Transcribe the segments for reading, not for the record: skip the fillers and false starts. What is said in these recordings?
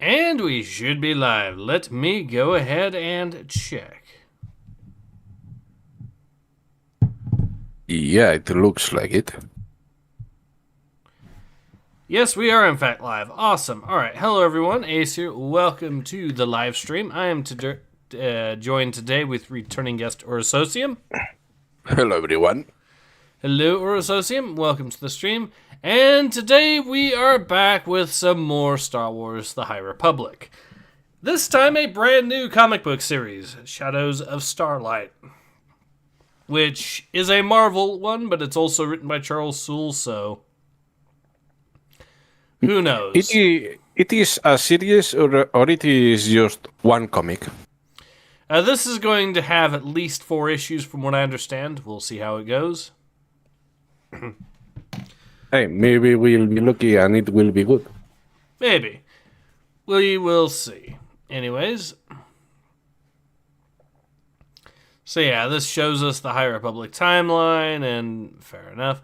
And we should be live. Let me go ahead and check. Yeah, it looks like it. Yes, we are in fact live. Awesome. All right. Hello, everyone. Ace here. Welcome to the live stream. I am joined today with returning guest Orososium. Hello, everyone. Hello, Orososium. Welcome to the stream. And today we are back with some more Star Wars The High Republic. This time a brand new comic book series, Shadows of Starlight, which is a Marvel one, but it's also written by Charles Soule, so who knows? It is a series or it is just one comic? This is going to have at least 4 issues from what I understand. We'll see how it goes. Hey, maybe we'll be lucky and it will be good. Maybe. We will see. Anyways. So yeah, this shows us the High Republic timeline, and fair enough.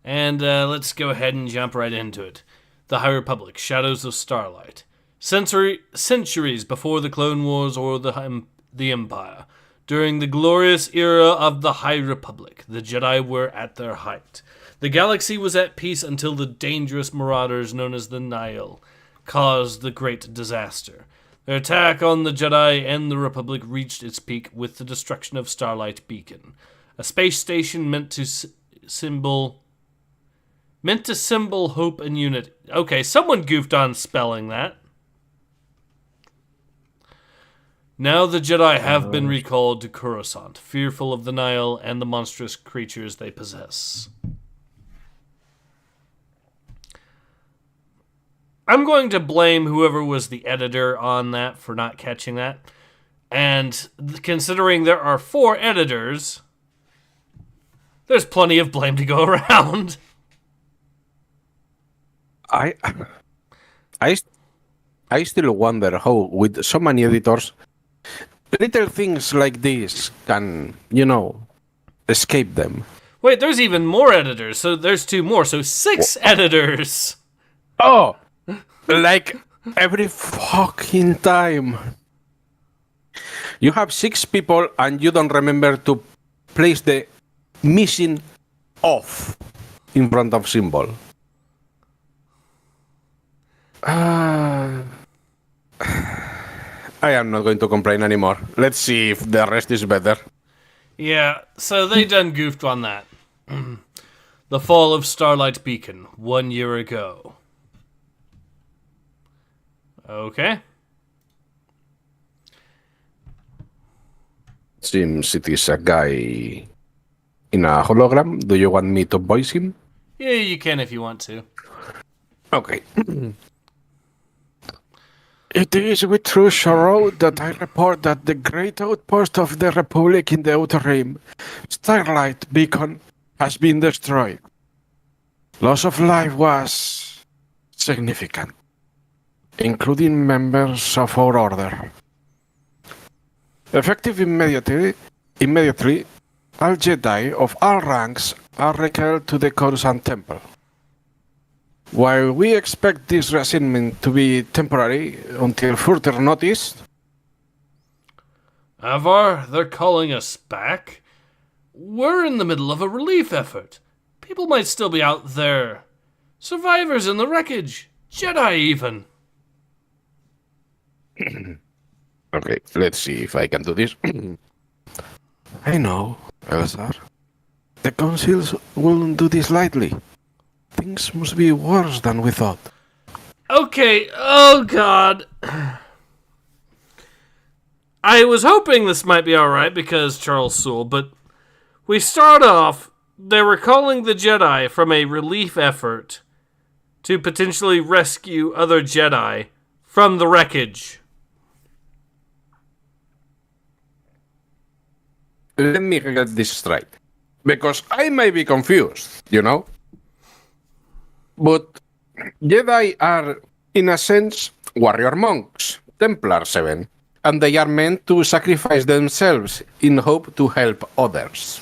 And let's go ahead and jump right into it. The High Republic, Shadows of Starlight. Centuries before the Clone Wars or the Empire, during the glorious era of the High Republic, the Jedi were at their height. The galaxy was at peace until the dangerous marauders known as the Nihil caused the great disaster. Their attack on the Jedi and the Republic reached its peak with the destruction of Starlight Beacon, a space station meant to symbol hope and unity. Okay, someone goofed on spelling that. Now the Jedi have been recalled to Coruscant, fearful of the Nihil and the monstrous creatures they possess. I'm going to blame whoever was the editor on that for not catching that. And considering there are 4 editors, there's plenty of blame to go around. I still wonder how, with so many editors, little things like this can, escape them. Wait, there's even more editors, so there's 2 more, so 6 editors! Oh! Like every fucking time. You have 6 people and you don't remember to place the missing off in front of symbol. I am not going to complain anymore. Let's see if the rest is better. Yeah, so they done goofed on that. The fall of Starlight Beacon, 1 year ago. Okay. Seems it is a guy in a hologram. Do you want me to voice him? Yeah, you can if you want to. Okay. It is with true sorrow that I report that the great outpost of the Republic in the Outer Rim, Starlight Beacon, has been destroyed. Loss of life was significant, including members of our order. Effective immediately, all Jedi of all ranks are recalled to the Coruscant Temple. While we expect this reassignment to be temporary until further notice... Avar, they're calling us back? We're in the middle of a relief effort. People might still be out there. Survivors in the wreckage. Jedi even. Okay, let's see if I can do this. I know, Elzar. The councils won't do this lightly. Things must be worse than we thought. Okay, oh god. I was hoping this might be alright because Charles Soule, but we start off, they were calling the Jedi from a relief effort to potentially rescue other Jedi from the wreckage. Let me get this straight. Because I may be confused, But Jedi are, in a sense, warrior monks, Templars even, and they are meant to sacrifice themselves in hope to help others.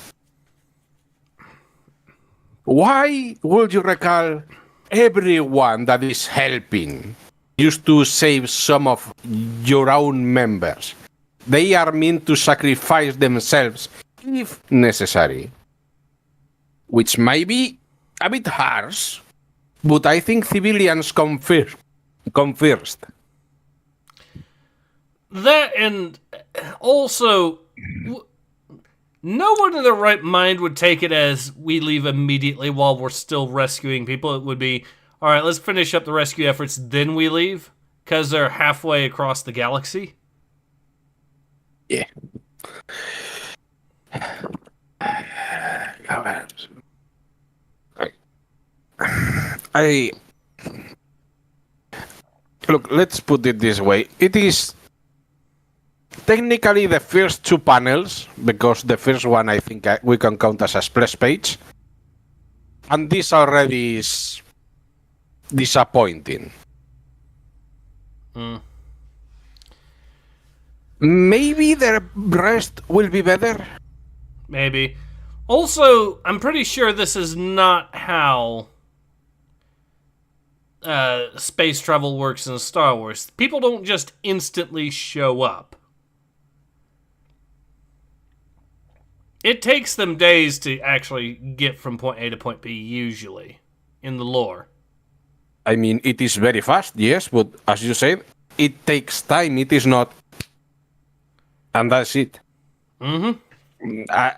Why would you recall everyone that is helping used to save some of your own members. They are meant to sacrifice themselves if necessary. Which might be a bit harsh, but I think civilians come first. That, and also, no one in their right mind would take it as we leave immediately while we're still rescuing people. It would be, all right, let's finish up the rescue efforts, then we leave, because they're halfway across the galaxy. Yeah. I look. Let's put it this way. It is technically the first two panels, because the first one I think we can count as a splash page, and this already is disappointing. Maybe the rest will be better. Maybe. Also, I'm pretty sure this is not how space travel works in Star Wars. People don't just instantly show up. It takes them days to actually get from point A to point B, usually, in the lore. I mean, it is very fast, yes, but as you said, it takes time. It is not... And that's it.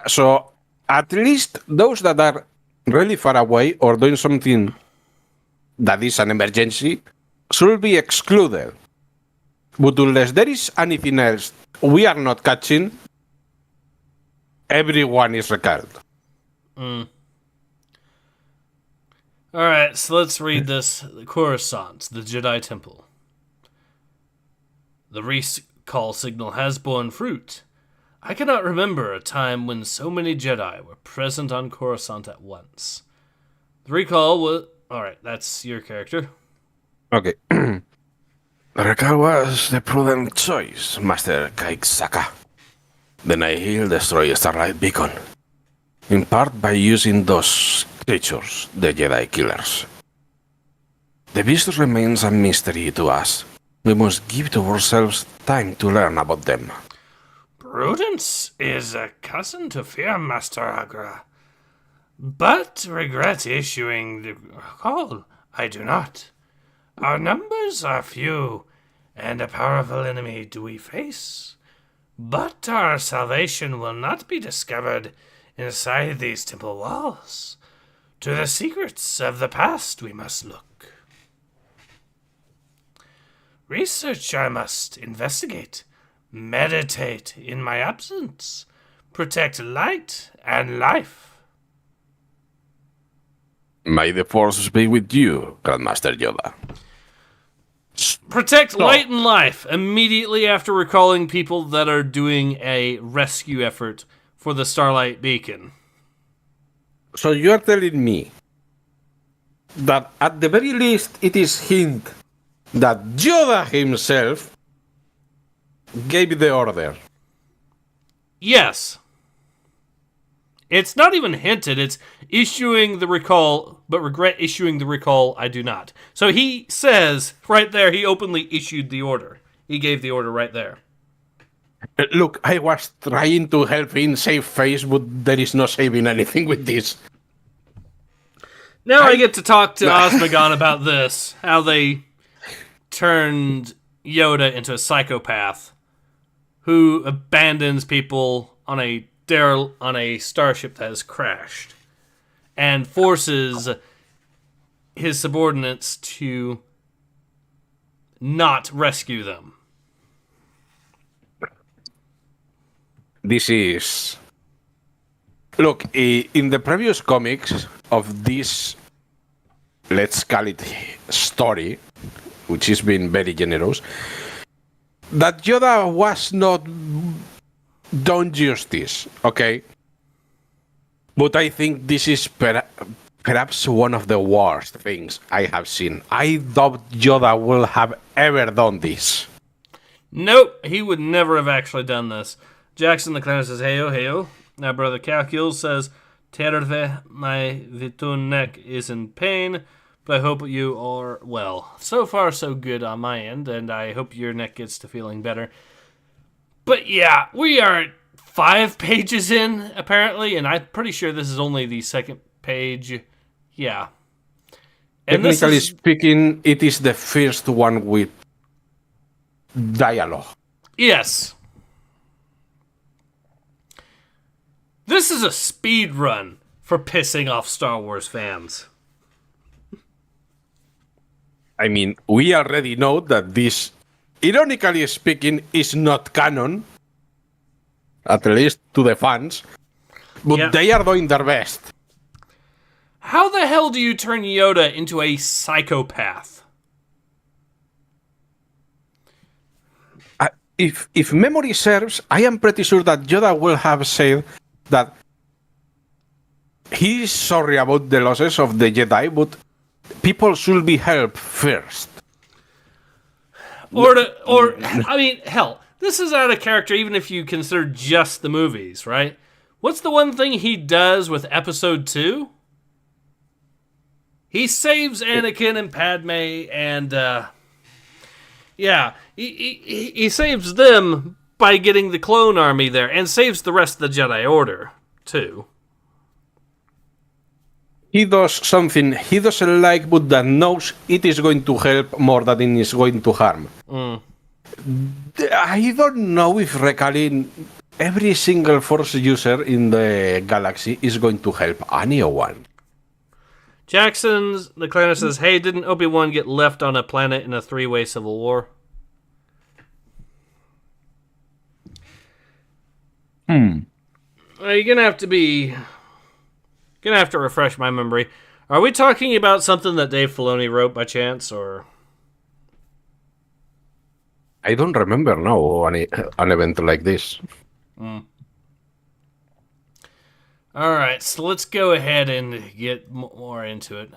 So, at least those that are really far away or doing something that is an emergency should be excluded. But unless there is anything else we are not catching, everyone is recalled. Alright, so let's read this. Coruscant, the Jedi Temple. The recall signal has borne fruit. I cannot remember a time when so many Jedi were present on Coruscant at once. The recall was... Alright, that's your character. Okay. The recall was the prudent choice, Master Kaiksaka. Then he'll destroy Starlight Beacon. In part by using those creatures, the Jedi Killers. The beast remains a mystery to us. We must give to ourselves time to learn about them. Prudence is a cousin to fear, Master Agra. But regret issuing the call, I do not. Our numbers are few, and a powerful enemy do we face. But our salvation will not be discovered inside these temple walls. To the secrets of the past we must look. Research I must investigate, meditate in my absence, protect light and life. May the Force be with you, Grandmaster Yoda. Protect light and life immediately after recalling people that are doing a rescue effort for the Starlight Beacon. So you are telling me that at the very least it is hint that Yoda himself gave the order. Yes. It's not even hinted, it's issuing the recall, but regret issuing the recall, I do not. So he says, right there, he openly issued the order. He gave the order right there. Look, I was trying to help in save face, but there is no saving anything with this. Now I get to talk to Osmegon about this, how they turned Yoda into a psychopath who abandons people on a starship that has crashed and forces his subordinates to not rescue them. This is... Look, in the previous comics of this, let's call it story, which has been very generous, that Yoda was not done justice, okay? But I think this is perhaps one of the worst things I have seen. I doubt Yoda will have ever done this. Nope, he would never have actually done this. Jackson the Clown says, heyo, heyo. Now Brother Calcul says, Terve, my vitun neck is in pain. But I hope you are well. So far, so good on my end, and I hope your neck gets to feeling better. But yeah, we are 5 pages in, apparently, and I'm pretty sure this is only the second page. Yeah. And Technically speaking, it is the first one with dialogue. Yes. This is a speed run for pissing off Star Wars fans. I mean, we already know that this, ironically speaking, is not canon. At least to the fans. But they are doing their best. How the hell do you turn Yoda into a psychopath? If memory serves, I am pretty sure that Yoda will have said that he is sorry about the losses of the Jedi, but people should be helped first. I mean, hell, this is out of character even if you consider just the movies, right? What's the one thing he does with Episode 2? He saves Anakin and Padme, and he saves them by getting the clone army there, and saves the rest of the Jedi Order too. He does something he doesn't like, but that knows it is going to help more than it is going to harm. I don't know if recalling every single Force user in the galaxy is going to help anyone. The clanner says, hey, didn't Obi-Wan get left on a planet in a 3-way civil war? You're gonna have to refresh my memory. Are we talking about something that Dave Filoni wrote by chance, or? I don't remember now an event like this. Alright, so let's go ahead and get more into it.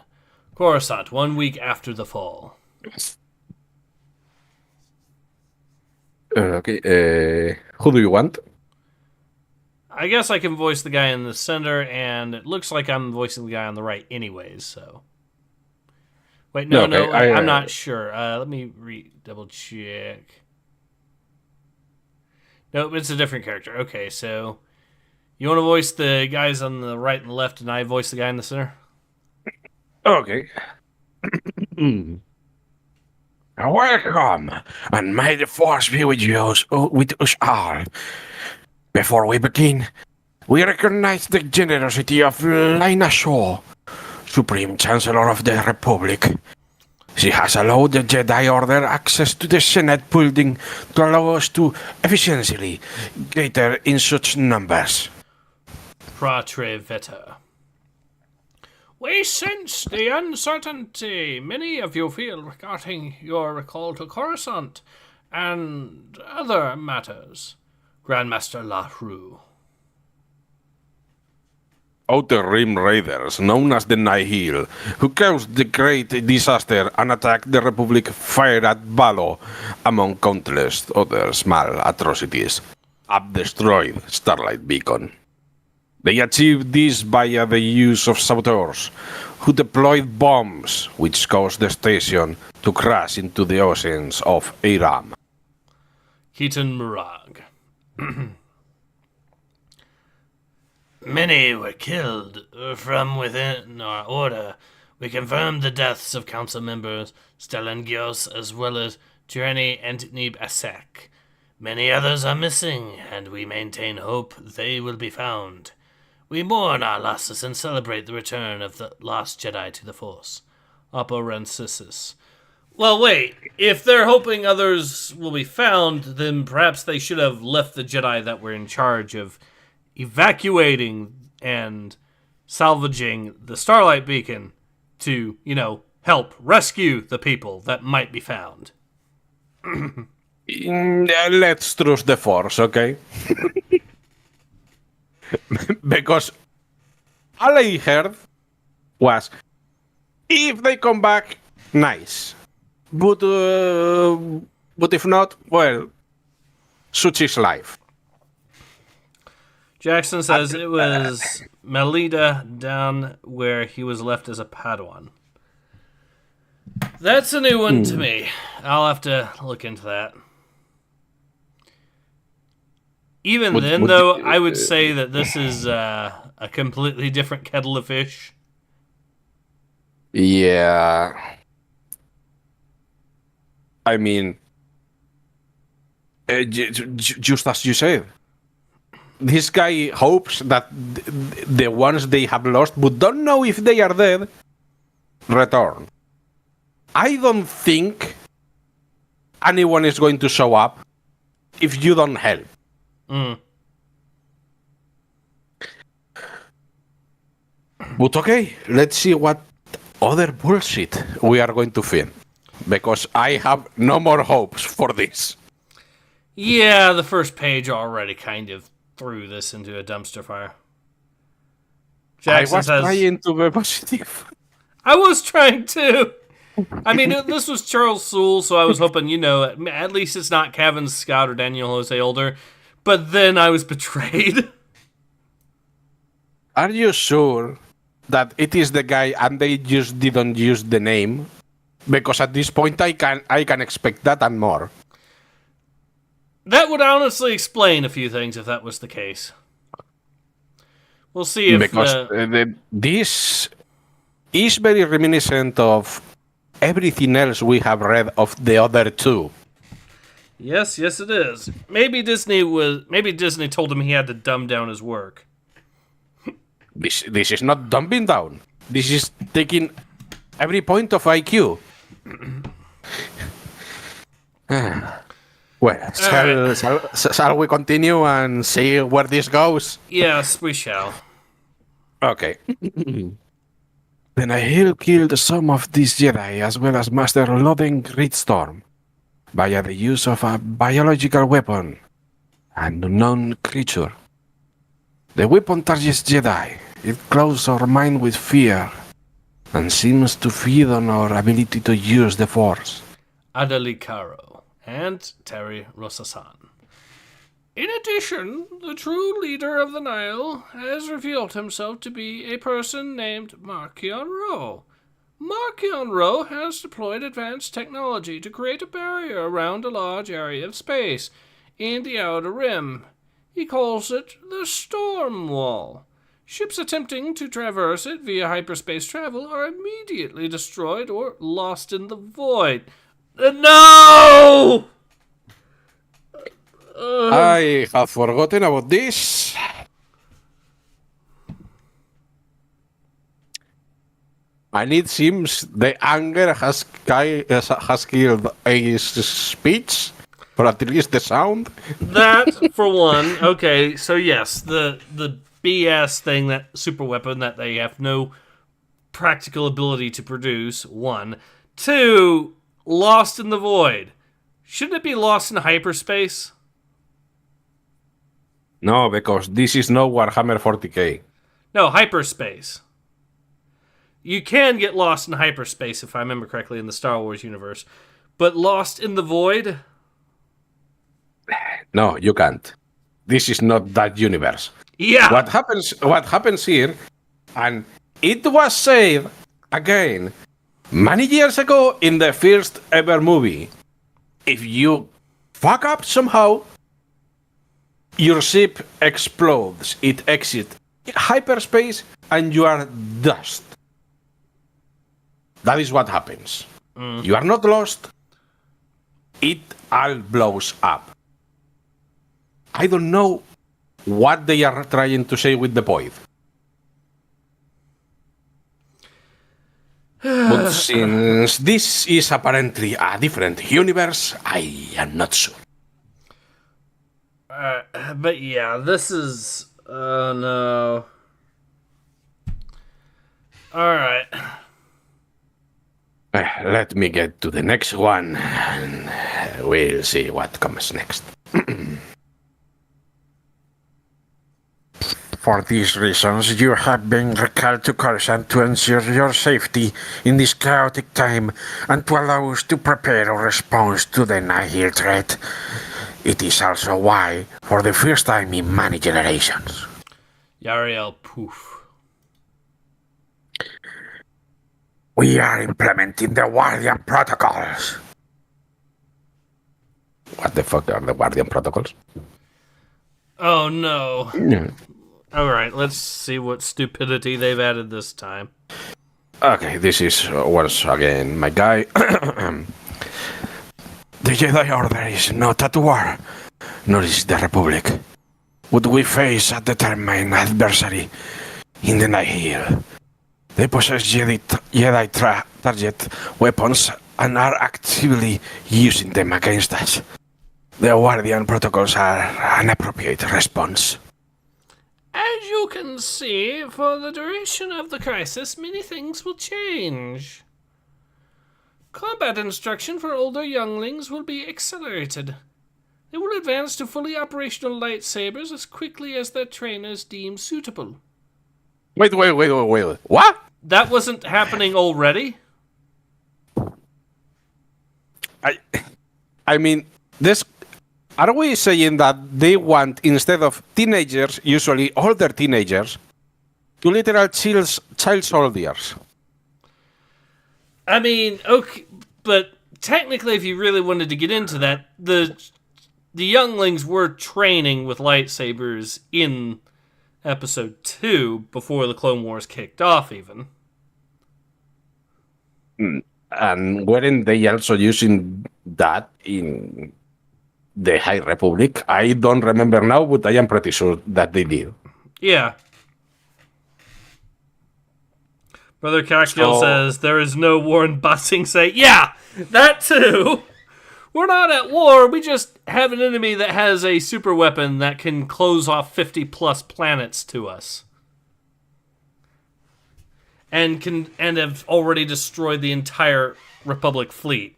Coruscant, 1 week after the fall. Okay, who do you want? I guess I can voice the guy in the center, and it looks like I'm voicing the guy on the right anyways, so... Wait, no, I'm not sure. Let me double check. Nope, it's a different character. Okay, so... You want to voice the guys on the right and left, and I voice the guy in the center? Okay. Welcome, and may the Force be with us all. Before we begin, we recognize the generosity of Lina Shaw, Supreme Chancellor of the Republic. She has allowed the Jedi Order access to the Senate building to allow us to efficiently gather in such numbers. Pratre Veta. We sense the uncertainty many of you feel regarding your recall to Coruscant and other matters. Grandmaster LaRue. Outer Rim Raiders, known as the Nihil, who caused the great disaster and attacked the Republic, fired at Valo, among countless other small atrocities, have destroyed Starlight Beacon. They achieved this via the use of saboteurs, who deployed bombs which caused the station to crash into the oceans of Aram. Keaton Murag. Many were killed from within our order. We confirmed the deaths of council members Stellan Gios as well as Journey and Nib Asek. Many others are missing, and we maintain hope they will be found. We mourn our losses and celebrate the return of the lost Jedi to the Force. Aporensis. Well, wait. If they're hoping others will be found, then perhaps they should have left the Jedi that were in charge of evacuating and salvaging the Starlight Beacon to, help rescue the people that might be found. Let's trust the Force, okay? Because all I heard was, if they come back, nice. But if not, well, such is life. Jackson says it was Melida down where he was left as a Padawan. That's a new one to me. I'll have to look into that. Even then, though, I would say that this is a completely different kettle of fish. Yeah. I mean, just as you said, this guy hopes that the ones they have lost, but don't know if they are dead, return. I don't think anyone is going to show up if you don't help. But okay, let's see what other bullshit we are going to find. Because I have no more hopes for this. Yeah, the first page already kind of threw this into a dumpster fire. Jackson I was says, trying to be positive. I was trying to. I mean, this was Charles Soule, so I was hoping, at least it's not Kevin Scott or Daniel Jose Older. But then I was betrayed. Are you sure that it is the guy and they just didn't use the name? Because at this point I can expect that and more. That would honestly explain a few things if that was the case. We'll see if... Because this is very reminiscent of everything else we have read of the other two. Yes, it is. Maybe Disney told him he had to dumb down his work. This is not dumbing down. This is taking every point of IQ. Well, shall we continue and see where this goes? Yes, we shall. Okay. Then Ahil killed some of these Jedi as well as Master Loden Greatstorm via the use of a biological weapon, an unknown creature. The weapon targets Jedi. It clothes our mind with fear and seems to feed on our ability to use the Force. Adeli Caro and Terry Rosasan. In addition, the true leader of the Nile has revealed himself to be a person named Markion Ro. Markion Ro has deployed advanced technology to create a barrier around a large area of space in the Outer Rim. He calls it the Storm Wall. Ships attempting to traverse it via hyperspace travel are immediately destroyed or lost in the void. No! I have forgotten about this. And it seems the anger has killed his speech, or at least the sound. That, for one. Okay, so yes, the BS thing, that super weapon that they have no practical ability to produce, one. Two, lost in the void. Shouldn't it be lost in hyperspace? No, because this is no Warhammer 40k. No, hyperspace. You can get lost in hyperspace, if I remember correctly, in the Star Wars universe. But lost in the void? No, you can't. This is not that universe. Yeah! What happens here, and it was said, again, many years ago in the first ever movie, if you fuck up somehow, your ship explodes, it exits hyperspace, and you are dust. That is what happens. You are not lost, it all blows up. I don't know what they are trying to say with the void. But since this is apparently a different universe, I am not sure. But yeah, this is... Oh, no. Alright. Let me get to the next one, and we'll see what comes next. For these reasons, you have been recalled to Coruscant to ensure your safety in this chaotic time and to allow us to prepare a response to the Nihil threat. It is also why, for the first time in many generations, Yariel Poof. We are implementing the Guardian protocols. What the fuck are the Guardian protocols? Oh no. Yeah. Alright, let's see what stupidity they've added this time. Okay, this is once again my guy. The Jedi Order is not at war, nor is the Republic. Would we face a determined adversary in the Nihil? They possess Jedi target weapons and are actively using them against us. The Guardian protocols are an appropriate response. As you can see, for the duration of the crisis, many things will change. Combat instruction for older younglings will be accelerated. They will advance to fully operational lightsabers as quickly as their trainers deem suitable. Wait. What? That wasn't happening already? I mean, this. Are we saying that they want, instead of teenagers, usually older teenagers, to literal child soldiers? I mean, okay, but technically, if you really wanted to get into that, the younglings were training with lightsabers in Episode 2 before the Clone Wars kicked off, even. And weren't they also using that in the High Republic? I don't remember now, but I am pretty sure that they did. Yeah. Brother Cocktail says, there is no war in Bossing Say. Yeah, that too. We're not at war. We just have an enemy that has a super weapon that can close off 50 plus planets to us. And have already destroyed the entire Republic fleet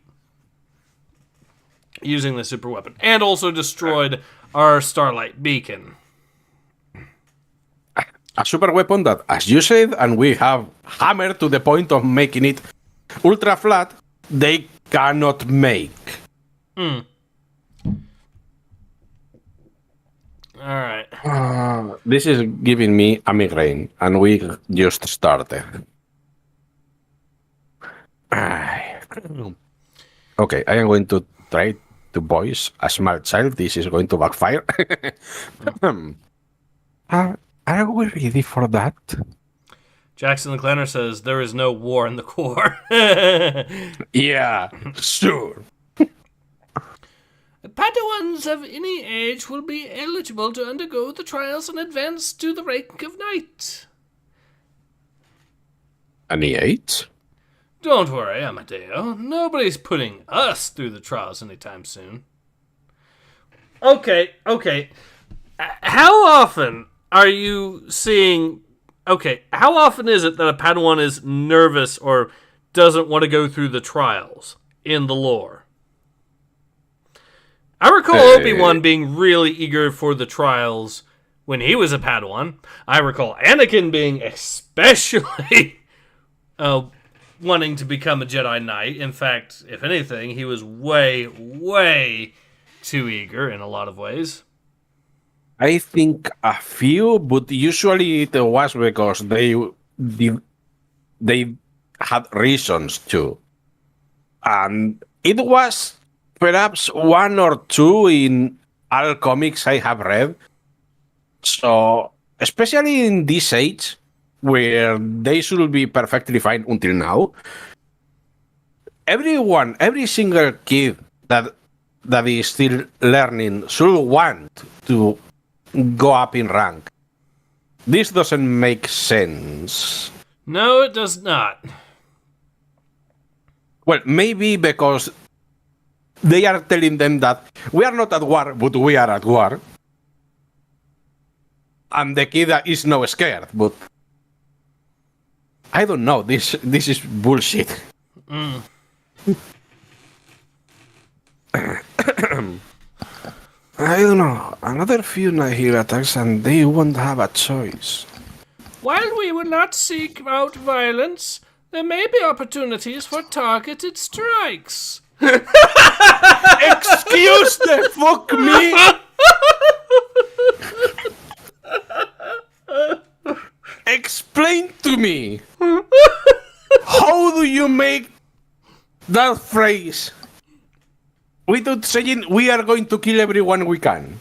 using the super weapon. And also destroyed our Starlight beacon. A super weapon that, as you said, and we have hammered to the point of making it ultra flat, they cannot make. Alright. This is giving me a migraine, and we just started. Okay, I am going to try to voice a smart child. This is going to backfire. Are we ready for that? Jackson the Clanner says, there is no war in the Corps. Yeah, sure. Padawans of any age will be eligible to undergo the trials and advance to the rank of knight. Any age? Don't worry, Amadeo. Nobody's putting us through the trials anytime soon. Okay. How often are you seeing... Okay, how often is it that a Padawan is nervous or doesn't want to go through the trials in the lore? I recall Obi-Wan being really eager for the trials when he was a Padawan. I recall Anakin being especially wanting to become a Jedi Knight. In fact, if anything, he was way, way too eager in a lot of ways. I think a few, but usually it was because they had reasons to. And it was perhaps one or two in all comics I have read. So, especially in this age, where they should be perfectly fine until now, every single kid that is still learning should want to go up in rank. This doesn't make sense. No, it does not. Well, maybe because they are telling them that we are not at war, but we are at war. And the kid is not scared, but I don't know. This is bullshit. I don't know. Another few Nihil attacks and they won't have a choice. While we will not seek out violence, there may be opportunities for targeted strikes. Excuse the fuck me! Explain to me! How do you make that phrase without saying we are going to kill everyone we can?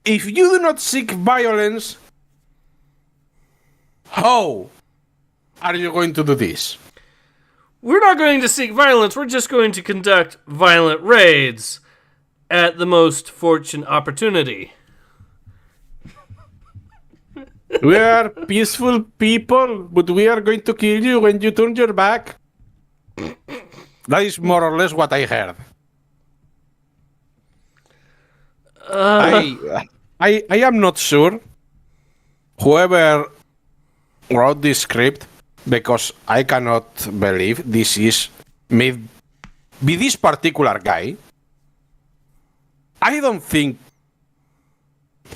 If you do not seek violence, how are you going to do this? We're not going to seek violence. We're just going to conduct violent raids at the most fortunate opportunity. We are peaceful people, but we are going to kill you when you turn your back. That is more or less what I heard. I am not sure whoever wrote this script, because I cannot believe this is made by this particular guy. I don't think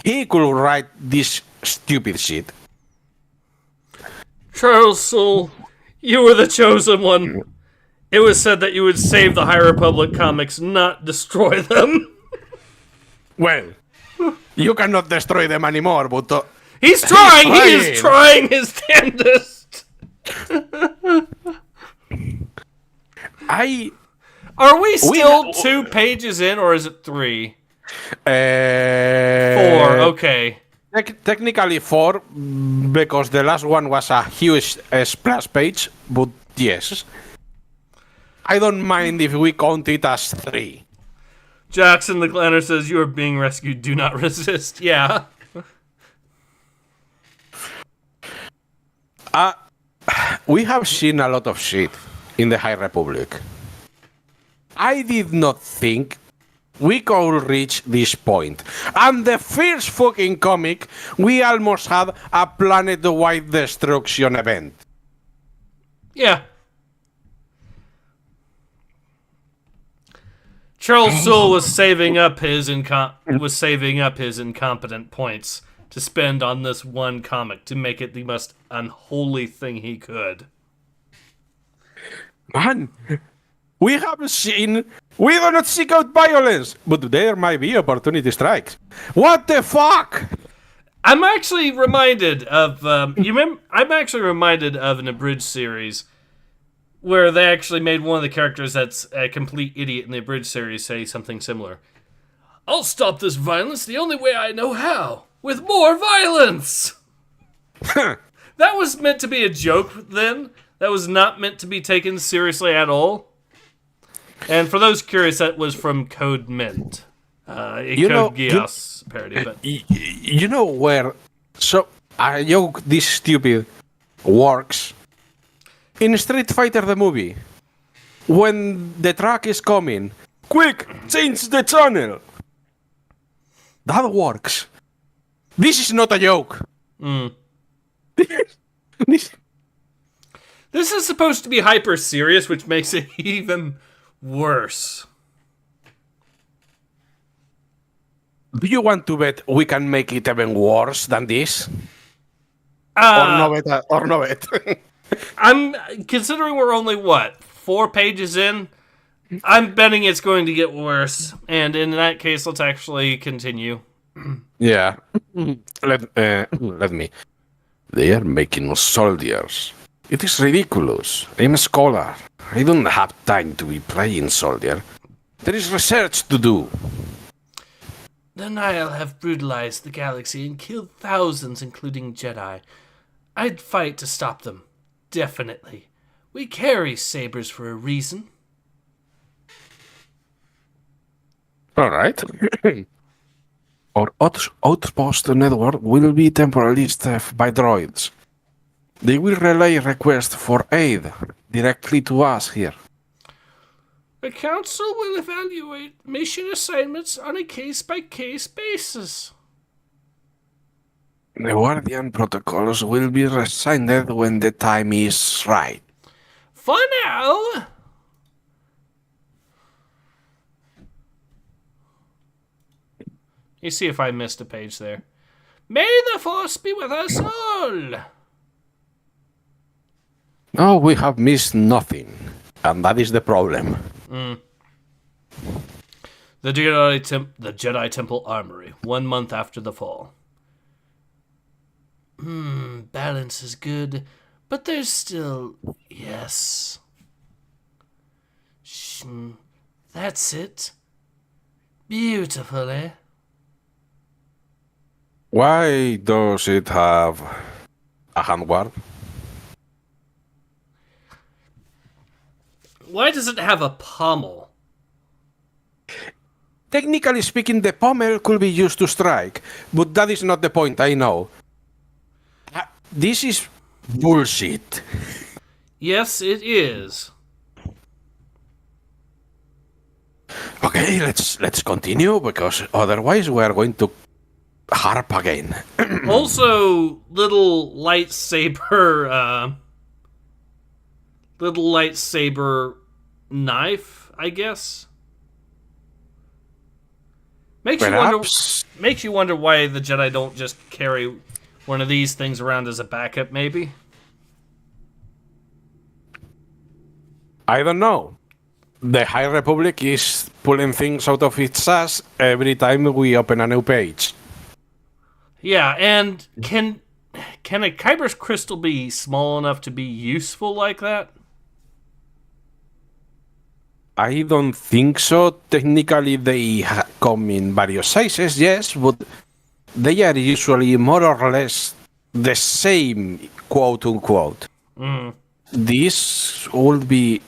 he could write this stupid shit. Charles Soule, you were the chosen one. It was said that you would save the High Republic comics, not destroy them. Well, you cannot destroy them anymore, but... He's trying! He is trying his damnedest! Are we still 2 pages in, or is it 3? 4, okay. Technically 4, because the last one was a huge splash page, but yes. I don't mind if we count it as 3. Jackson the Glanner says, you are being rescued, do not resist. Yeah. We have seen a lot of shit in the High Republic. I did not think we could reach this point. And the first fucking comic, we almost had a planet-wide destruction event. Yeah. Charles Soule was saving up his incompetent points to spend on this one comic to make it the most unholy thing he could. Man, we have seen... We do not seek out violence, but there might be opportunity strikes. What the fuck? I'm actually reminded of... I'm actually reminded of an abridged series where they actually made one of the characters that's a complete idiot in the abridged series say something similar. I'll stop this violence the only way I know how. With more violence! That was meant to be a joke then. That was not meant to be taken seriously at all. And for those curious, that was from Code Mint. Code Geass parody. But you know where... So, a joke this stupid works. In Street Fighter the movie. When the truck is coming. Quick! Change the channel! That works. This is not a joke. This is supposed to be hyper serious, which makes it even worse. Do you want to bet we can make it even worse than this? Or no bet? I'm considering we're only 4 pages in. I'm betting it's going to get worse, and in that case, let's actually continue. Yeah. Let me. They are making us soldiers. It is ridiculous. I'm a scholar. I don't have time to be playing soldier. There is research to do. The Nile have brutalized the galaxy and killed thousands, including Jedi. I'd fight to stop them. Definitely. We carry sabers for a reason. All right. Our outpost network will be temporarily staffed by droids. They will relay requests for aid directly to us here. The Council will evaluate mission assignments on a case-by-case basis. The Guardian protocols will be rescinded when the time is right. For now... You see if I missed a page there. May the Force be with us all! No, we have missed nothing. And that is the problem. The Jedi Temple Armory, 1 month after the fall. Balance is good, but there's still... Yes. That's it. Beautiful, eh? Why does it have a handguard? Why does it have a pommel? Technically speaking, the pommel could be used to strike, but that is not the point, I know. This is bullshit. Yes, it is. Okay, let's continue, because otherwise we are going to harp again. Also, little lightsaber knife, I guess. Makes you wonder why the Jedi don't just carry one of these things around as a backup, maybe. I don't know. The High Republic is pulling things out of its ass every time we open a new page. Yeah, and can a Kyber's crystal be small enough to be useful like that? I don't think so. Technically, they come in various sizes, yes, but they are usually more or less the same, quote unquote. This would be.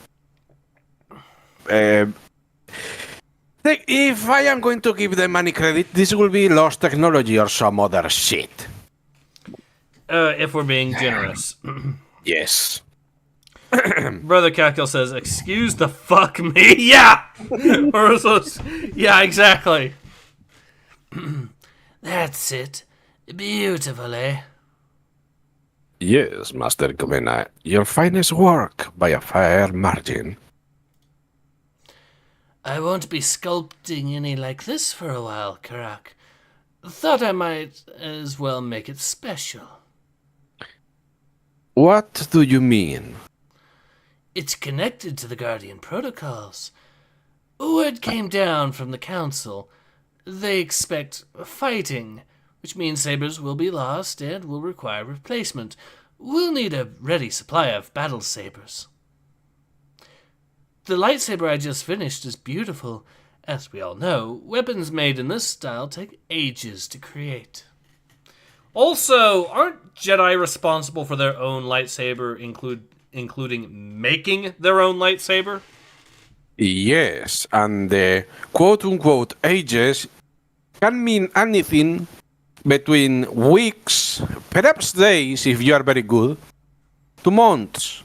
If I am going to give them any credit, this will be lost technology or some other shit. If we're being generous. Yes. Brother Cackle says, "Excuse the fuck me." Yeah! Yeah, exactly. That's it. Beautiful, eh? Yes, Master Kumena. Your finest work by a fair margin. I won't be sculpting any like this for a while, Karak. Thought I might as well make it special. What do you mean? It's connected to the Guardian protocols. Word came down from the Council. They expect fighting, which means sabers will be lost and will require replacement. We'll need a ready supply of battle sabers. The lightsaber I just finished is beautiful. As we all know, weapons made in this style take ages to create. Also, aren't Jedi responsible for their own lightsaber, including making their own lightsaber? Yes, and the quote-unquote ages can mean anything between weeks, perhaps days if you are very good, to months.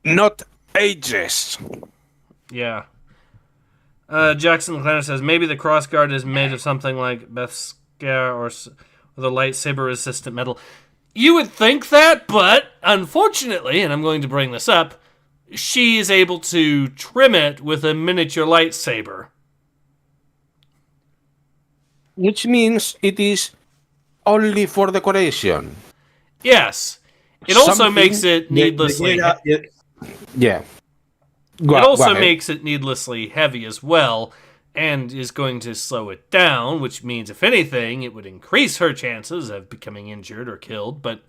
Not ages. Yeah. Jackson Clanner says, maybe the crossguard is made of something like Beskar or the lightsaber-resistant metal. You would think that, but unfortunately, and I'm going to bring this up, she is able to trim it with a miniature lightsaber. Which means it is only for decoration. Yes. It also makes it needlessly... Yeah. It also makes it needlessly heavy as well, and is going to slow it down, which means, if anything, it would increase her chances of becoming injured or killed, but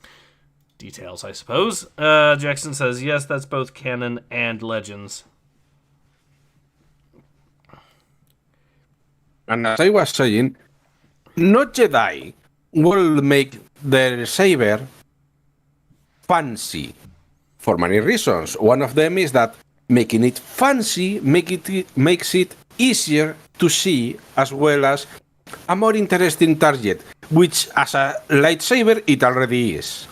details, I suppose. Jackson says, yes, that's both canon and legends. And as I was saying, no Jedi will make their saber fancy for many reasons. One of them is that making it fancy makes it easier to see, as well as a more interesting target, which as a lightsaber it already is.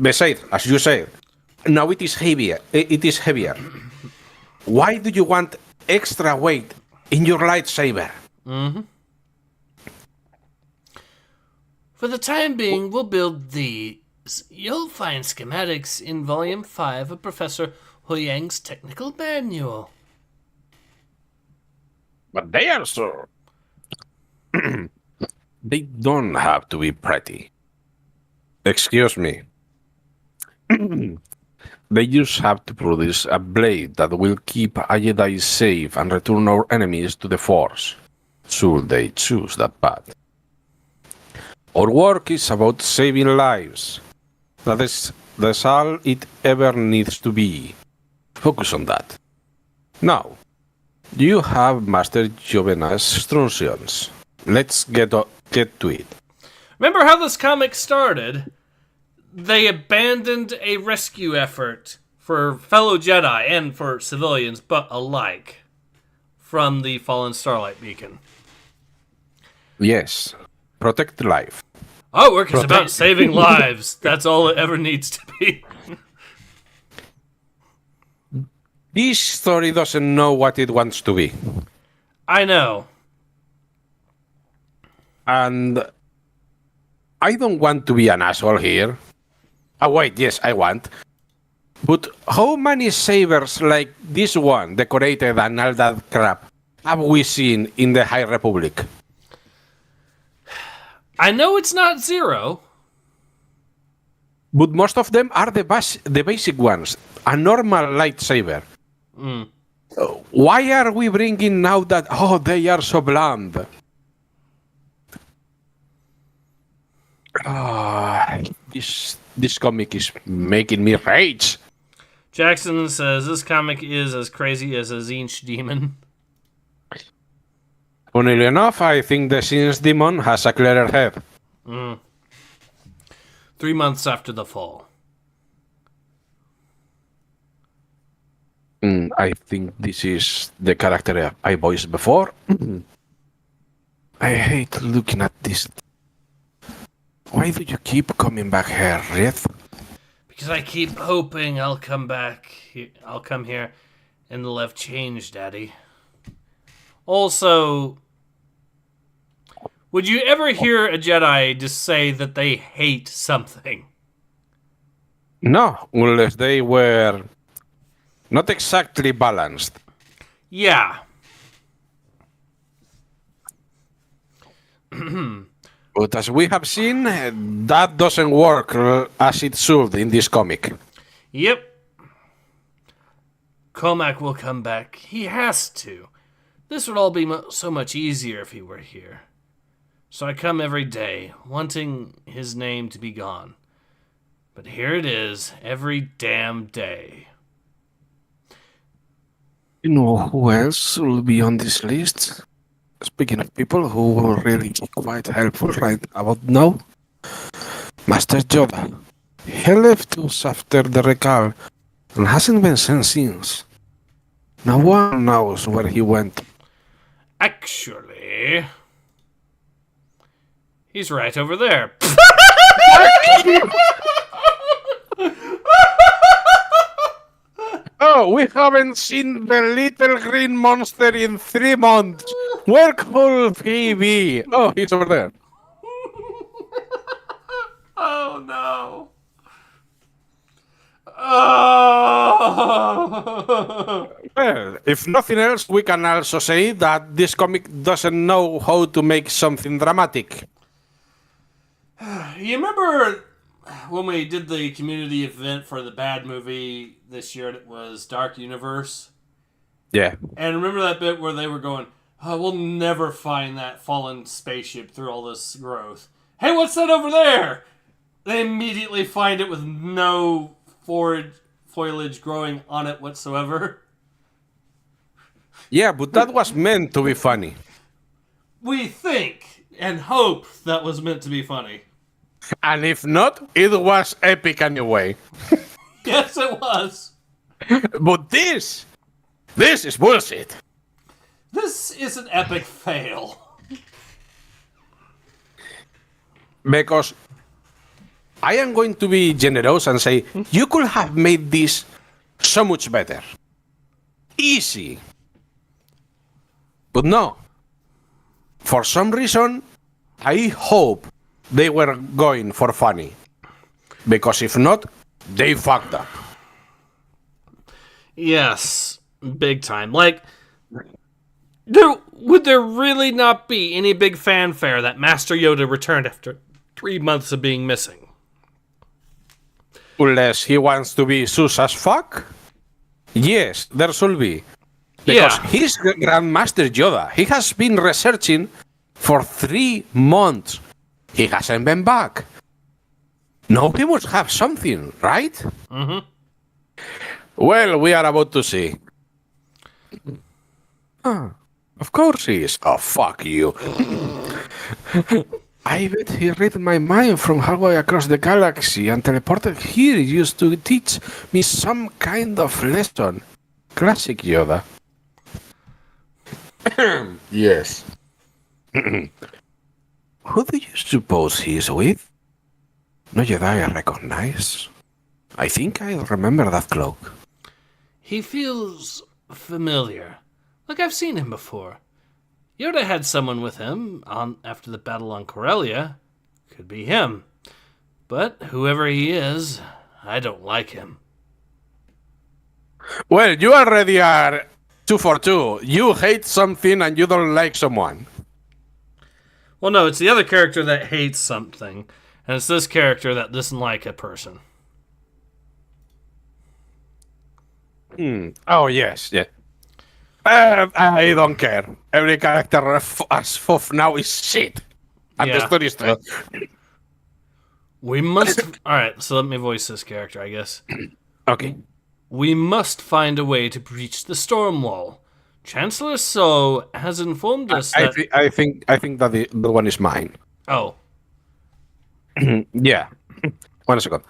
Besides, as you said, now it is heavier. Why do you want extra weight in your lightsaber? For the time being, we'll build these. You'll find schematics in Volume 5 of Professor Huyang's Technical Manual. But they are so... They don't have to be pretty. Excuse me. They just have to produce a blade that will keep a Jedi safe and return our enemies to the Force, should they choose that path. Our work is about saving lives. That's all it ever needs to be. Focus on that. Now, you have mastered Jovena's instructions. Let's get to it. Remember how this comic started? They abandoned a rescue effort for fellow Jedi and for civilians, but alike, from the fallen Starlight beacon. Yes. Protect life. Our work is about saving lives. That's all it ever needs to be. This story doesn't know what it wants to be. I know. And I don't want to be an asshole here. Oh, wait, yes, I want. But how many sabers like this one, decorated and all that crap, have we seen in the High Republic? I know it's not zero. But most of them are the basic ones. A normal lightsaber. Why are we bringing now that, oh, they are so bland? This comic is making me rage. Jackson says this comic is as crazy as a Zinch demon. Funnily enough, I think the Zinch demon has a clearer head. 3 months after the fall. I think this is the character I voiced before. I hate looking at this. Why do you keep coming back here, Rith? Because I keep hoping I'll come back. I'll come here and they'll have changed, Daddy. Also, would you ever hear a Jedi just say that they hate something? No, unless they were not exactly balanced. Yeah. But as we have seen, that doesn't work as it should in this comic. Yep. Comac will come back. He has to. This would all be so much easier if he were here. So I come every day, wanting his name to be gone. But here it is, every damn day. You know who else will be on this list? Speaking of people who will really be quite helpful right about now, Master Yoda. He left us after the recall and hasn't been seen since. No one knows where he went. Actually, he's right over there. Oh, we haven't seen the little green monster in 3 months. Where could he be? Oh, he's over there. Oh no. Oh. Well, if nothing else, we can also say that this comic doesn't know how to make something dramatic. You remember when we did the community event for the bad movie this year? It was Dark Universe. Yeah. And remember that bit where they were going, oh, we'll never find that fallen spaceship through all this growth. Hey, what's that over there? They immediately find it with no foliage growing on it whatsoever. Yeah, but that was meant to be funny. We think and hope that was meant to be funny. And if not, it was epic anyway. Yes, it was. But this is bullshit. This is an epic fail. Because I am going to be generous and say, you could have made this so much better. Easy. But no. For some reason, I hope they were going for funny. Because if not, they fucked up. Yes, big time. Like, would there really not be any big fanfare that Master Yoda returned after 3 months of being missing? Unless he wants to be sus as fuck? Yes, there should be. Because he's Grandmaster Yoda. He has been researching for 3 months. He hasn't been back. No, he must have something, right? Mm-hmm. Well, we are about to see. Of course he is. Oh, fuck you. I bet he read my mind from halfway across the galaxy and teleported here used to teach me some kind of lesson. Classic Yoda. Yes. Who do you suppose he is with? No Jedi I recognize. I think I remember that cloak. He feels familiar. Like I've seen him before. Yoda had someone with him after the battle on Corellia. Could be him. But whoever he is, I don't like him. Well, you already are 2 for 2. You hate something and you don't like someone. Well, no, it's the other character that hates something, and it's this character that doesn't like a person. Oh, yes, yeah. I don't care. Every character as of now is shit. And the Yeah. story is good. We must... Alright, so let me voice this character, I guess. Okay. We must find a way to breach the storm wall. Chancellor So has informed us that... I think that the one is mine. Oh. Yeah. 1 second.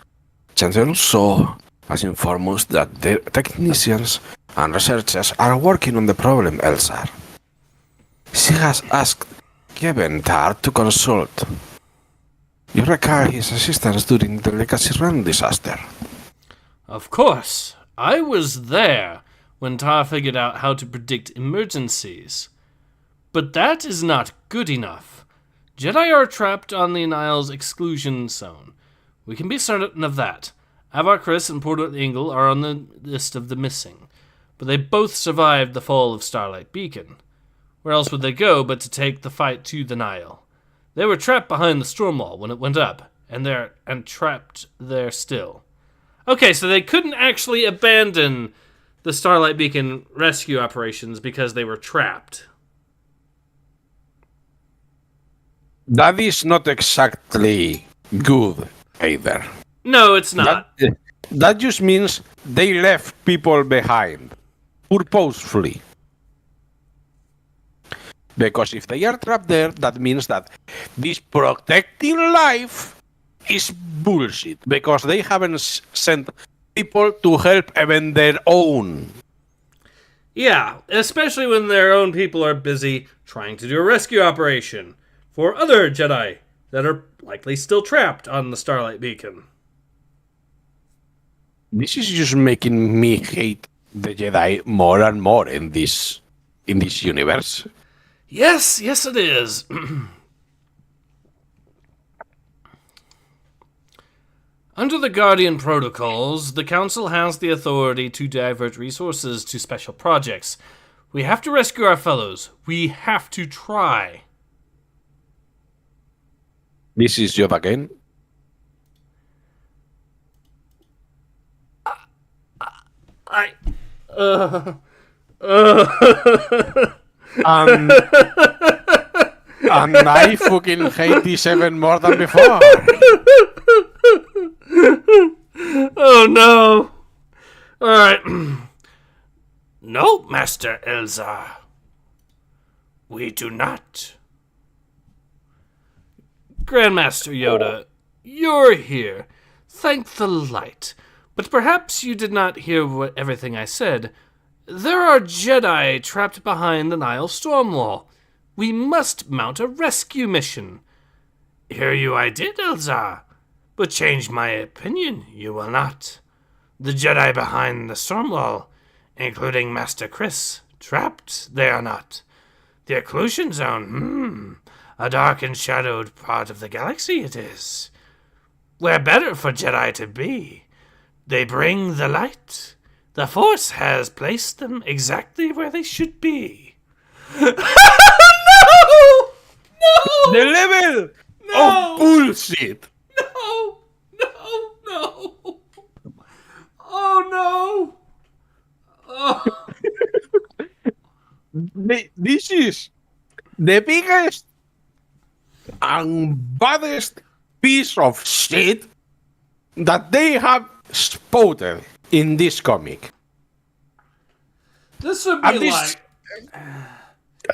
Chancellor So has informed us that the technicians and researchers are working on the problem, Elzar. She has asked Kevin Tar to consult. You recall his assistance during the Legacy Run disaster. Of course. I was there when Tar figured out how to predict emergencies. But that is not good enough. Jedi are trapped on the Nile's exclusion zone. We can be certain of that. Avar Kriss and Porter Ingle are on the list of the missing, but they both survived the fall of Starlight Beacon. Where else would they go but to take the fight to the Nile? They were trapped behind the storm wall when it went up, and trapped there still. Okay, so they couldn't actually abandon the Starlight Beacon rescue operations because they were trapped. That is not exactly good either. No, it's not. That just means they left people behind purposefully. Because if they are trapped there, that means that this protecting life is bullshit. Because they haven't sent people to help even their own. Yeah, especially when their own people are busy trying to do a rescue operation for other Jedi that are likely still trapped on the Starlight Beacon. This is just making me hate the Jedi more and more in this universe. Yes, it is. Under the Guardian protocols, the Council has the authority to divert resources to special projects. We have to rescue our fellows. We have to try. This is Yoda again. And I fucking hate this even more than before. Oh no! Alright. No, Master Elzar. We do not. Grandmaster Yoda, you're here. Thank the light. But perhaps you did not hear everything I said. There are Jedi trapped behind the Nile storm wall. We must mount a rescue mission. Hear you I did, Elzar. But change my opinion you will not. The Jedi behind the storm wall, including Master Kriss, trapped they are not. The occlusion zone, a dark and shadowed part of the galaxy it is. Where better for Jedi to be. They bring the light. The Force has placed them exactly where they should be. No! The level of bullshit. No! Oh no! Oh. This is the biggest and baddest piece of shit that they have spotted in this comic. This would be And this,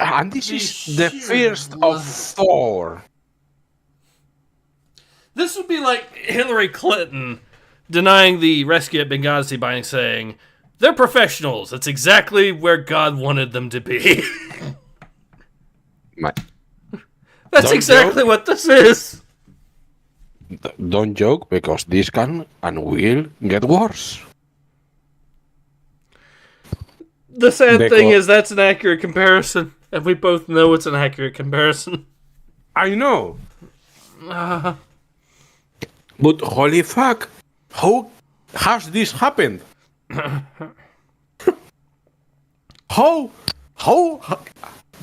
and this is the first of 4. This would be like Hillary Clinton denying the rescue at Benghazi by saying, they're professionals. That's exactly where God wanted them to be. That's exactly what this is. Don't joke, because this can and will get worse. The sad thing is that's an accurate comparison, and we both know it's an accurate comparison. I know. But holy fuck, how has this happened? How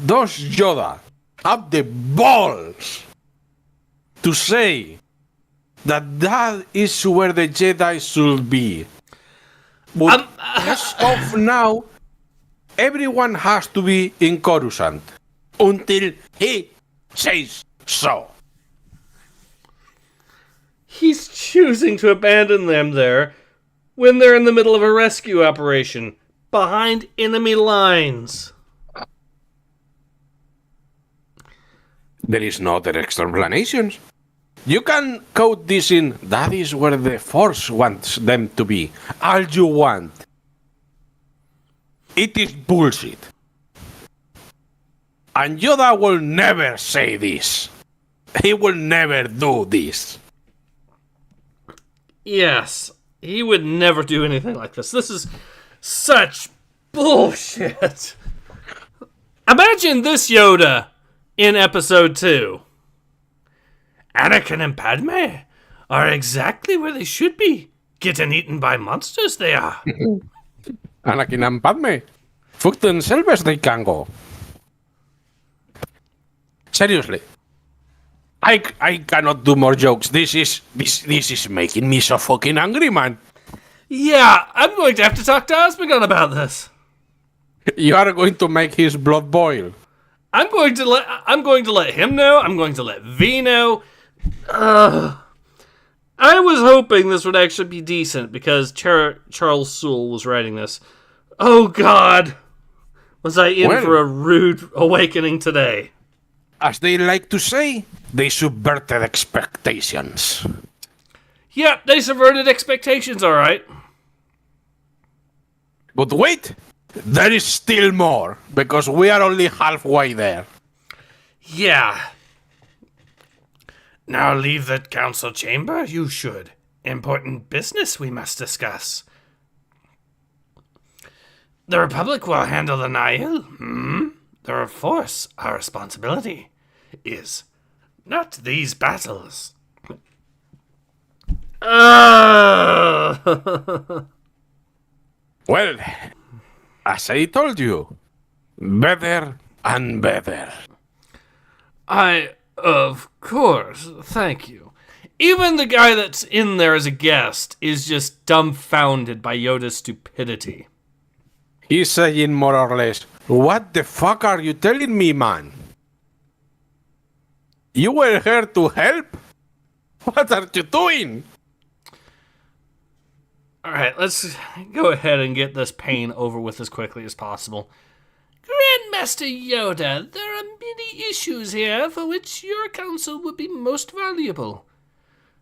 does Yoda have the balls to say that is where the Jedi should be? But as of now, everyone has to be in Coruscant until he says so. He's choosing to abandon them there when they're in the middle of a rescue operation behind enemy lines. There is no other explanations. You can code this in, that is where the Force wants them to be. All you want. It is bullshit. And Yoda will never say this. He will never do this. Yes, he would never do anything like this. This is such bullshit. Imagine this Yoda in episode 2. Anakin and Padme are exactly where they should be. Getting eaten by monsters they are. Anakin and Padme. Fuck themselves they can go. Seriously. I cannot do more jokes. This is making me so fucking angry, man. Yeah, I'm going to have to talk to Osmegon about this. You are going to make his blood boil. I'm going to let him know. I'm going to let V know. I was hoping this would actually be decent because Charles Soule was writing this. Oh God, was I in for a rude awakening today? As they like to say, they subverted expectations. Yep, they subverted expectations, all right. But wait, there is still more, because we are only halfway there. Yeah. Now leave the council chamber, you should. Important business we must discuss. The Republic will handle the Nihil. The Force, our responsibility, is not these battles. Well, as I told you, better and better. Of course, thank you. Even the guy that's in there as a guest is just dumbfounded by Yoda's stupidity. He's saying more or less, what the fuck are you telling me, man? You were here to help? What are you doing? Alright, let's go ahead and get this pain over with as quickly as possible. Grandmaster Yoda, there are many issues here for which your counsel would be most valuable.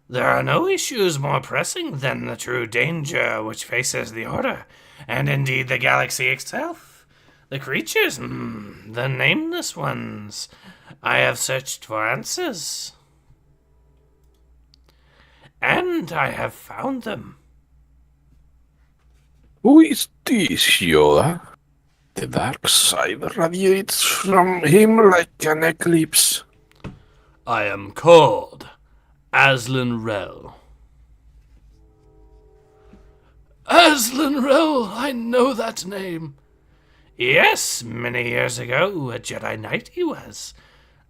There are no issues more pressing than the true danger which faces the Order, and indeed the galaxy itself. The creatures, the nameless ones. I have searched for answers. And I have found them. Who is this, Yoda? The dark side radiates from him like an eclipse. I am called Aslan Rel. Aslan Rel, I know that name. Yes, many years ago, a Jedi Knight he was.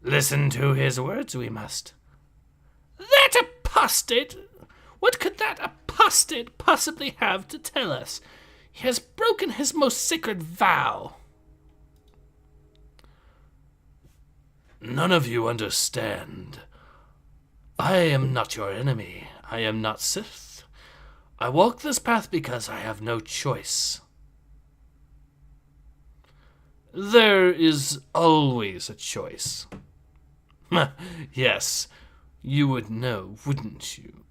Listen to his words, we must. That apostate? What could that apostate possibly have to tell us? He has broken his most sacred vow. None of you understand I am not your enemy. I am not Sith. I walk this path because I have no choice. There is always a choice. Yes, you would know, wouldn't you?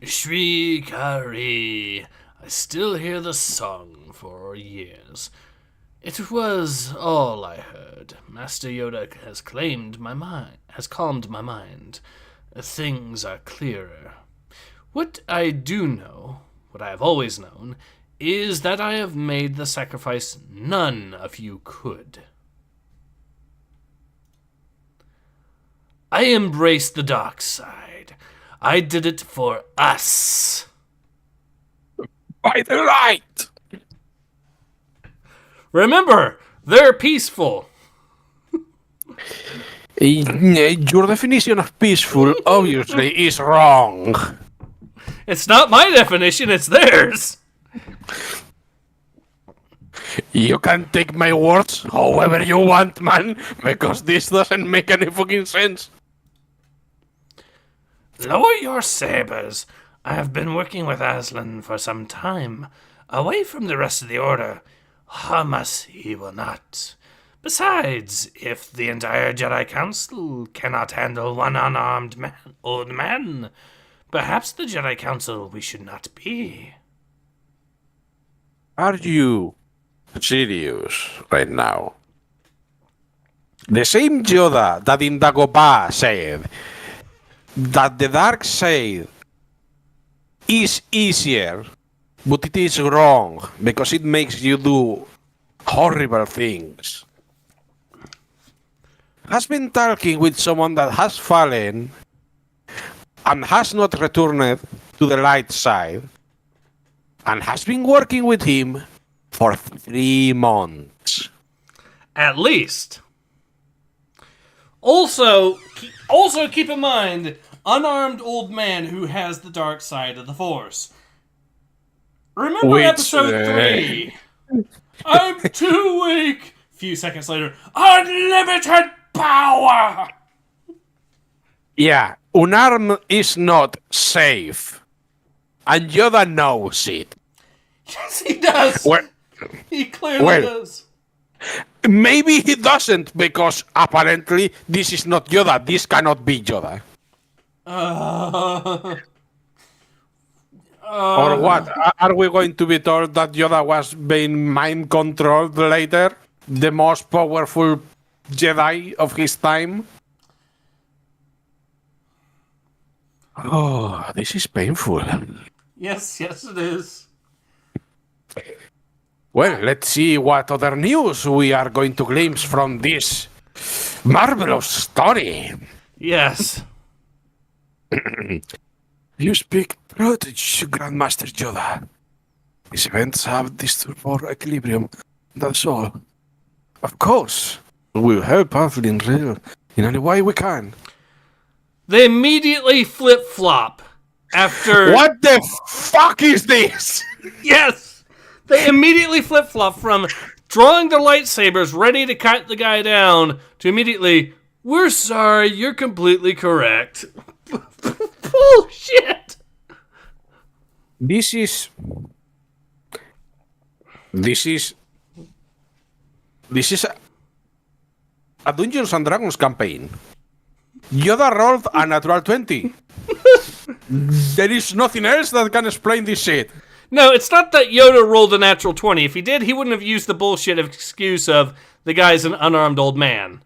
Shriekari. I still hear the song for years. It was all I heard. Master Yoda has calmed my mind. Things are clearer. What I do know, what I have always known, is that I have made the sacrifice none of you could. I embraced the dark side. I did it for us. By the light! Remember, they're peaceful. Your definition of peaceful obviously is wrong. It's not my definition, it's theirs. You can take my words however you want, man, because this doesn't make any fucking sense. Lower your sabers. I have been working with Aslan for some time, away from the rest of the Order. Harm us he will not. Besides, if the entire Jedi Council cannot handle one unarmed old man, perhaps the Jedi Council we should not be. Are you serious right now? The same Yoda that in Dagobah said that the dark side is easier, but it is wrong because it makes you do horrible things, has been talking with someone that has fallen and has not returned to the light side and has been working with him for 3 months. At least. Also keep in mind, unarmed old man who has the dark side of the Force. Remember episode 3? I'm too weak. Few seconds later, unlimited power. Yeah, unarmed is not safe. And Yoda knows it. Yes, he does. Well, He clearly does. maybe he doesn't, because apparently this is not Yoda. This cannot be Yoda. Or what? Are we going to be told that Yoda was being mind controlled later? The most powerful Jedi of his time? Oh, this is painful. Yes, it is. Well, let's see what other news we are going to glimpse from this marvelous story. Yes. You speak truth, Grandmaster Yoda. These events have disturbed our equilibrium, that's all. Of course, we'll help Evelyn Real in any way we can. They immediately flip-flop after... What the fuck is this? Yes! They immediately flip-flop from drawing their lightsabers ready to cut the guy down to immediately, we're sorry, you're completely correct. Bullshit! This is a Dungeons and Dragons campaign. Yoda rolled a natural 20. There is nothing else that can explain this shit. No, it's not that Yoda rolled a natural 20. If he did, he wouldn't have used the bullshit excuse of the guy's an unarmed old man.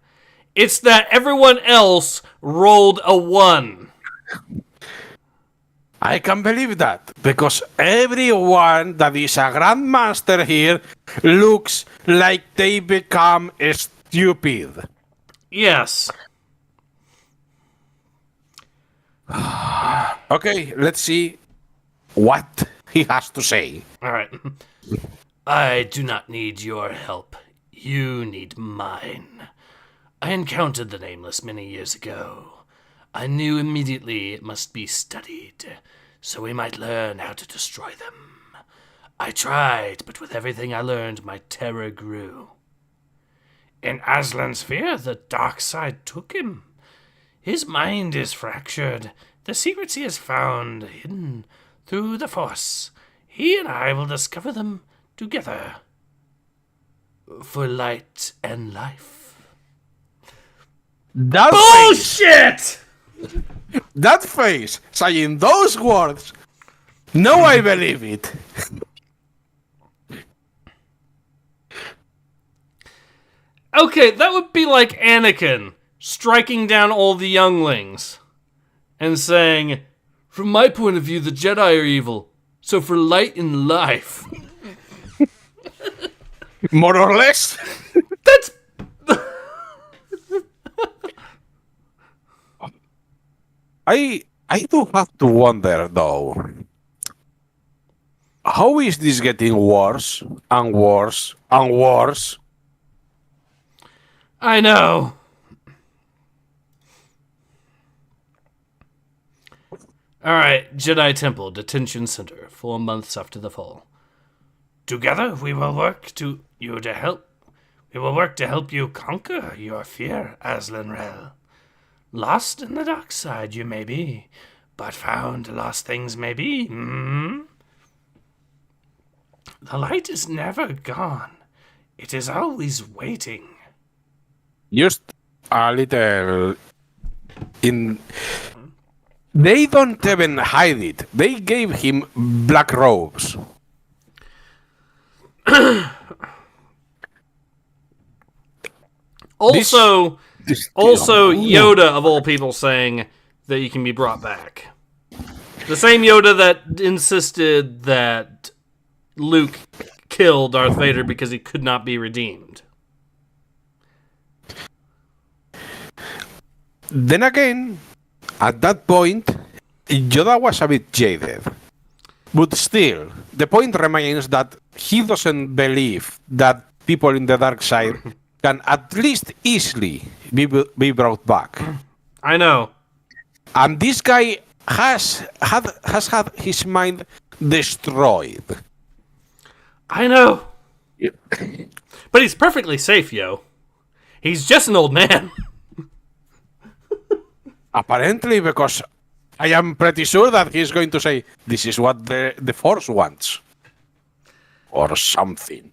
It's that everyone else rolled a 1. I can believe that, because everyone that is a Grandmaster here looks like they become stupid. Yes. Okay, let's see what he has to say. All right. I do not need your help. You need mine. I encountered the Nameless many years ago. I knew immediately it must be studied, so we might learn how to destroy them. I tried, but with everything I learned, my terror grew. In Aslan's sphere, the dark side took him. His mind is fractured. The secrets he has found hidden through the Force. He and I will discover them together. For light and life. That Bullshit! that face saying those words. No, I believe it. Okay, that would be like Anakin striking down all the younglings and saying, "From my point of view, the Jedi are evil. So for light and life." More or less. That's I do have to wonder though. How is this getting worse and worse and worse? I know. Alright, Jedi Temple Detention Center, 4 months after the fall. Together we will work to help. We will work to help you conquer your fear, Aslan Rel. Lost in the dark side you may be, but found lost things may be. The light is never gone. It is always waiting. Just a little in. They don't even hide it. They gave him black robes. Also, This- Yoda, of all people, saying that you can be brought back. The same Yoda that insisted that Luke kill Darth Vader because he could not be redeemed. Then again, at that point, Yoda was a bit jaded. But still, the point remains that he doesn't believe that people in the dark side can at least easily be brought back. I know. And this guy has had his mind destroyed. I know. But he's perfectly safe, yo. He's just an old man. Apparently, because I am pretty sure that he's going to say, this is what the Force wants. Or something.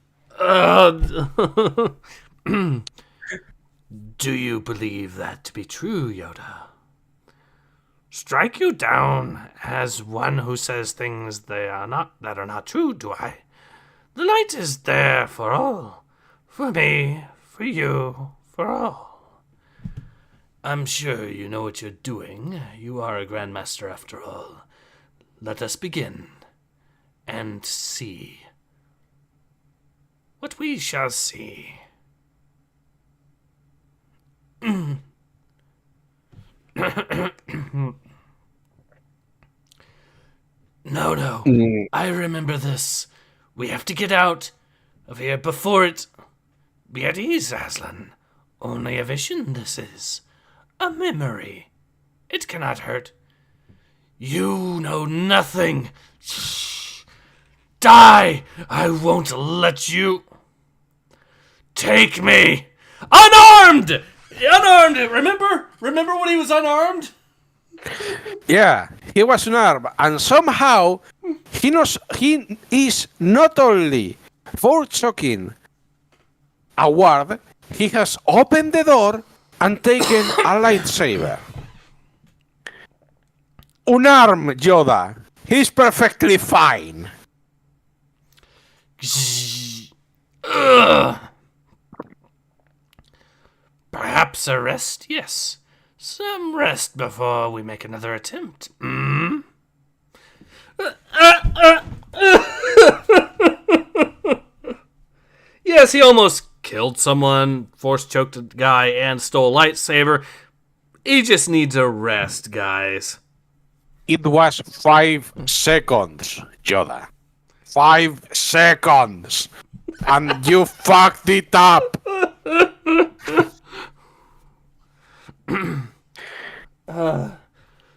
Do you believe that to be true, Yoda? Strike you down as one who says things that are not true, do I? The light is there for all. For me, for you, for all. I'm sure you know what you're doing. You are a Grandmaster after all. Let us begin and see what we shall see. No, I remember this. We have to get out of here before it... Be at ease, Aslan. Only a vision this is. A memory. It cannot hurt. You know nothing. Shh. Die! I won't let you... Take me! Unarmed! Unarmed! Remember when he was unarmed? Yeah, he was unarmed, and somehow he is not only forsaking a ward, he has opened the door and taken a lightsaber. Unarmed Yoda. He's perfectly fine. Ugh. Perhaps a rest, yes. Some rest before we make another attempt. Yes, he almost killed someone, force choked a guy, and stole a lightsaber. He just needs a rest, guys. It was 5 seconds, Yoda. 5 seconds. And you fucked it up.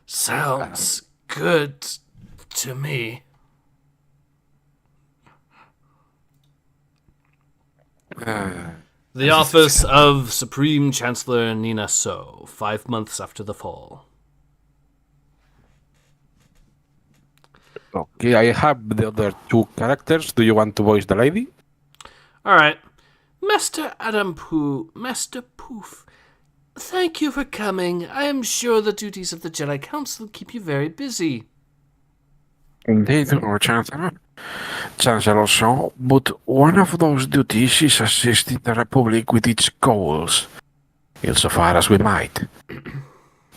Sounds good to me. The office of Supreme Chancellor Nina So, 5 months after the fall. Okay, I have the other two characters. Do you want to voice the lady? All right. Master Poof, thank you for coming. I am sure the duties of the Jedi Council keep you very busy. Indeed, Lord Chancellor. Chancellor Shaw, but one of those duties is assisting the Republic with its goals, insofar as we might.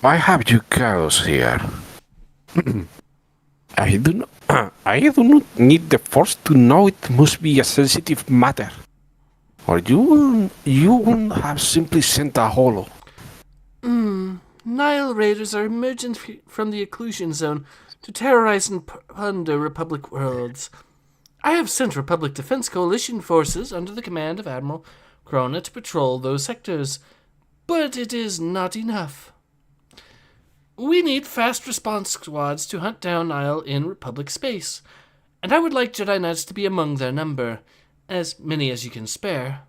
Why have you girls here? I do not need the Force to know it must be a sensitive matter. Or you wouldn't have simply sent a holo. Nile raiders are emerging from the occlusion zone to terrorize and plunder Republic worlds. I have sent Republic Defense Coalition forces under the command of Admiral Krona to patrol those sectors, but it is not enough. We need fast response squads to hunt down Nile in Republic space, and I would like Jedi Knights to be among their number, as many as you can spare.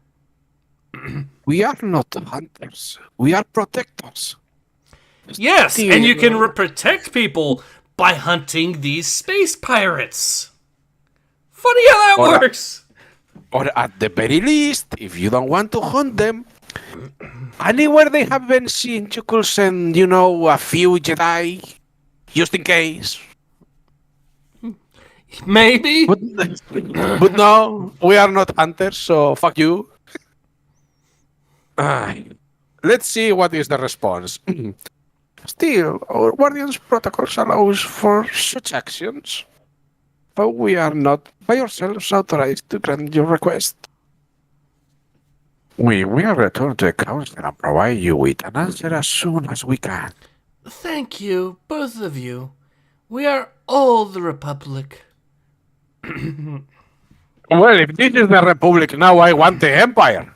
We are not hunters. We are protectors. Yes, and you can protect people by hunting these space pirates. Funny how that works. Or at the very least, if you don't want to hunt them, anywhere they have been seen, you could send, a few Jedi, just in case. Maybe. But no, we are not hunters, so fuck you. Let's see what is the response. Still, our Guardian's protocols allows for such actions, but we are not by ourselves authorized to grant your request. We will return to the council and provide you with an answer as soon as we can. Thank you, both of you. We are all the Republic. Well, if this is the Republic now, I want the Empire.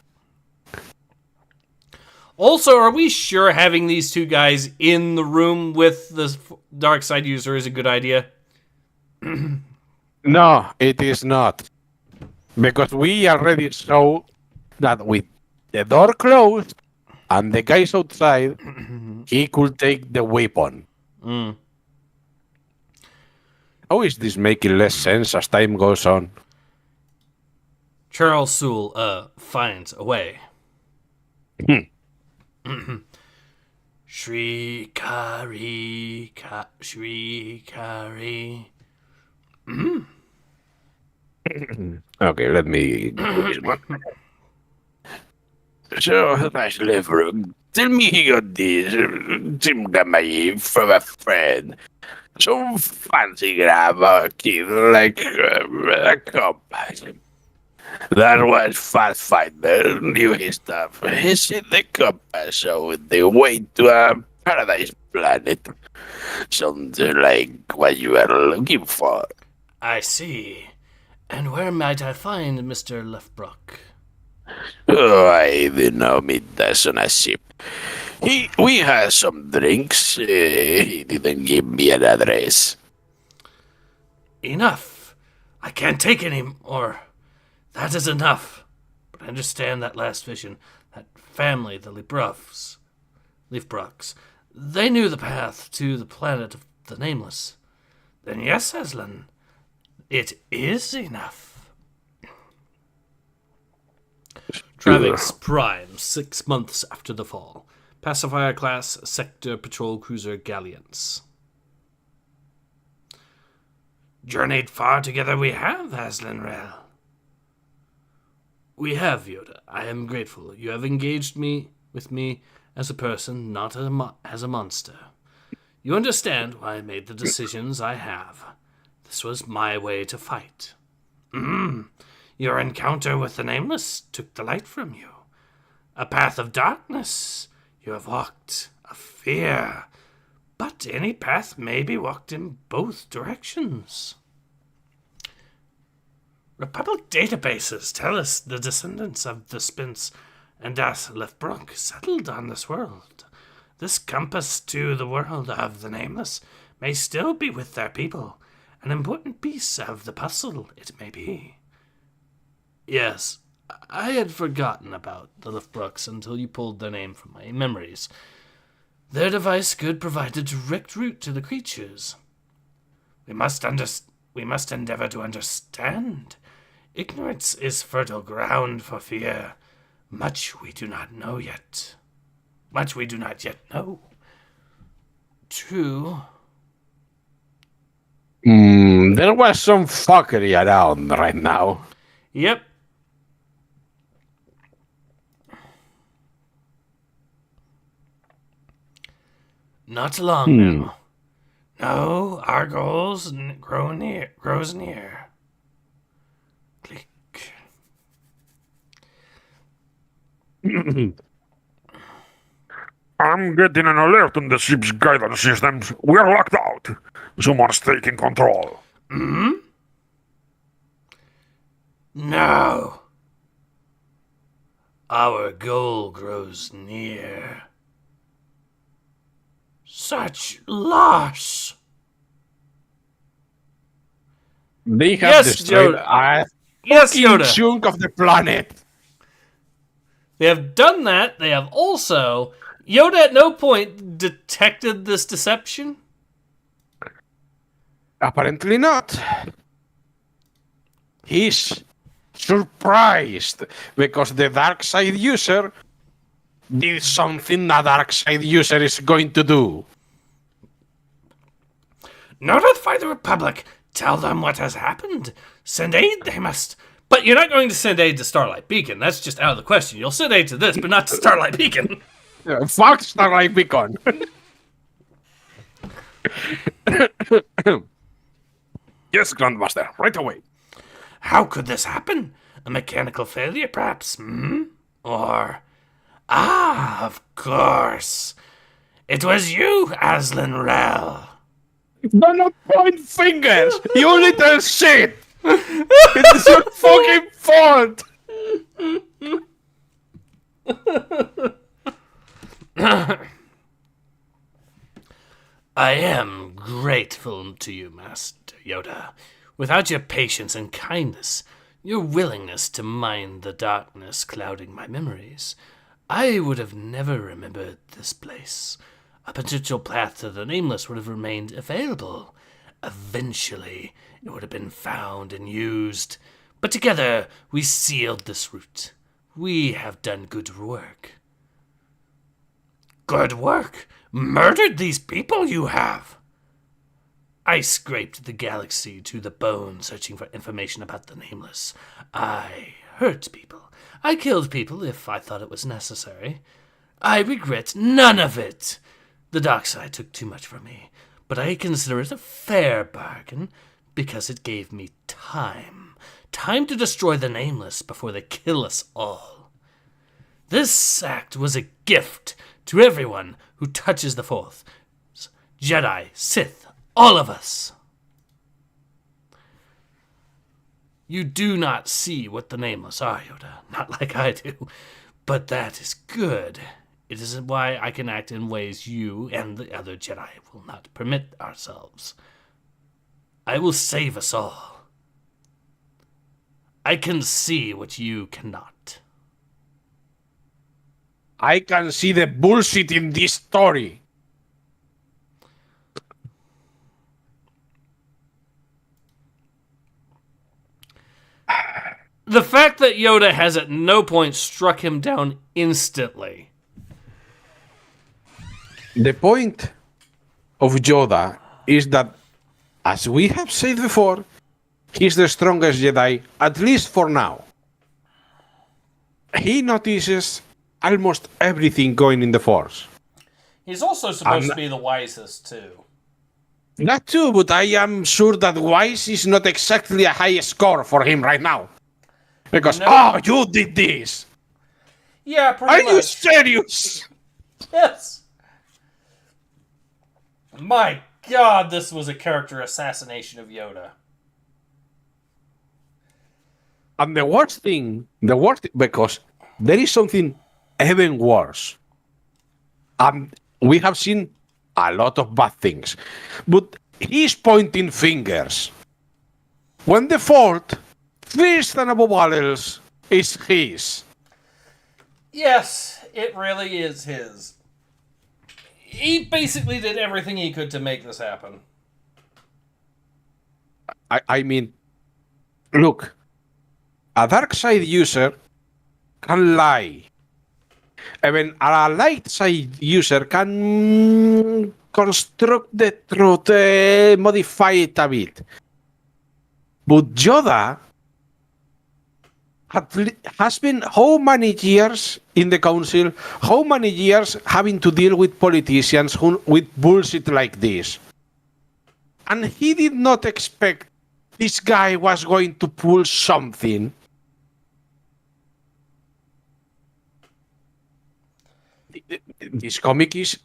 Also, are we sure having these two guys in the room with the dark side user is a good idea? No, it is not. Because we already saw that with the door closed and the guys outside, he could take the weapon. How is this making less sense as time goes on? Charles Sewell, finds a way. Shrikari, Shrikari. Okay, let me do this one. So, nice liver. Tell me he got this Jimgamay from a friend. So fancy grab a kid like a compass. That was Pathfinder, knew his stuff. He said the compass showed the way to a paradise planet. Something like what you are looking for. I see. And where might I find Mr. Lefbrook? Oh, I didn't know me that's on a ship. We had some drinks. He didn't give me an address. Enough. I can't take any more. That is enough. But I understand that last vision. That family, the Leafbrooks, they knew the path to the planet of the Nameless. Then yes, Aslan, it is enough. Travix Prime, 6 months after the fall. Pacifier class sector patrol cruiser galleons. Journeyed far together we have, Aslan Rel. We have, Yoda. I am grateful. You have engaged with me as a person, not as a monster. You understand why I made the decisions I have. This was my way to fight. Your encounter with the Nameless took the light from you. A path of darkness you have walked, of fear. But any path may be walked in both directions. Republic databases tell us the descendants of the Spence and Das Lefbrook settled on this world. This compass to the world of the Nameless may still be with their people. An important piece of the puzzle, it may be. Yes, I had forgotten about the Liftbrooks until you pulled their name from my memories. Their device could provide a direct route to the creatures. We must endeavor to understand. Ignorance is fertile ground for fear. Much we do not know yet. Much we do not yet know. True. There was some fuckery around right now. Yep. Not long now. No, our goals grows near. Click. I'm getting an alert on the ship's guidance systems. We're locked out. Someone's taking control. No. Our goal grows near. Such loss. They have Yes, destroyed Yoda. a Yes, fucking Yoda. chunk of the planet. They have done that. They have also... Yoda at no point detected this deception. Apparently not. He's surprised because the dark side user did something a dark side user is going to do. Notify the Republic. Tell them what has happened. Send aid they must. But you're not going to send aid to Starlight Beacon. That's just out of the question. You'll send aid to this, but not to Starlight Beacon. Fuck Starlight Beacon. Yes, Grandmaster, right away. How could this happen? A mechanical failure, perhaps? Or... Ah, of course. It was you, Aslan Rel. Do not point fingers, you little shit! It's your fucking fault! I am grateful to you, Master Yoda. Without your patience and kindness, your willingness to mind the darkness clouding my memories, I would have never remembered this place. A potential path to the Nameless would have remained available. Eventually, it would have been found and used. But together, we sealed this route. We have done good work. Good work. Murdered these people you have. I scraped the galaxy to the bone searching for information about the Nameless. I hurt people. I killed people if I thought it was necessary. I regret none of it. The dark side took too much from me, but I consider it a fair bargain because it gave me time. Time to destroy the Nameless before they kill us all. This act was a gift to everyone who touches the Force. Jedi, Sith, all of us. You do not see what the Nameless are, Yoda. Not like I do. But that is good. It is why I can act in ways you and the other Jedi will not permit ourselves. I will save us all. I can see what you cannot. I can see the bullshit in this story. The fact that Yoda has at no point struck him down instantly. The point of Yoda is that, as we have said before, he's the strongest Jedi, at least for now. He notices almost everything going in the Force. He's also supposed to be the wisest, too. That too, but I am sure that wise is not exactly a high score for him right now. Because, you did this! Yeah, pretty Are much. you serious? Yes. My God, this was a character assassination of Yoda. And the worst thing, because there is something even worse. We have seen a lot of bad things, but he's pointing fingers. When the Fourth, first and above all else, is his. Yes, it really is his. He basically did everything he could to make this happen. I mean, look, a dark side user can lie. Even a light side user can construct the truth, modify it a bit. But Yoda has been how many years in the council, how many years having to deal with politicians with bullshit like this. And he did not expect this guy was going to pull something. This comic is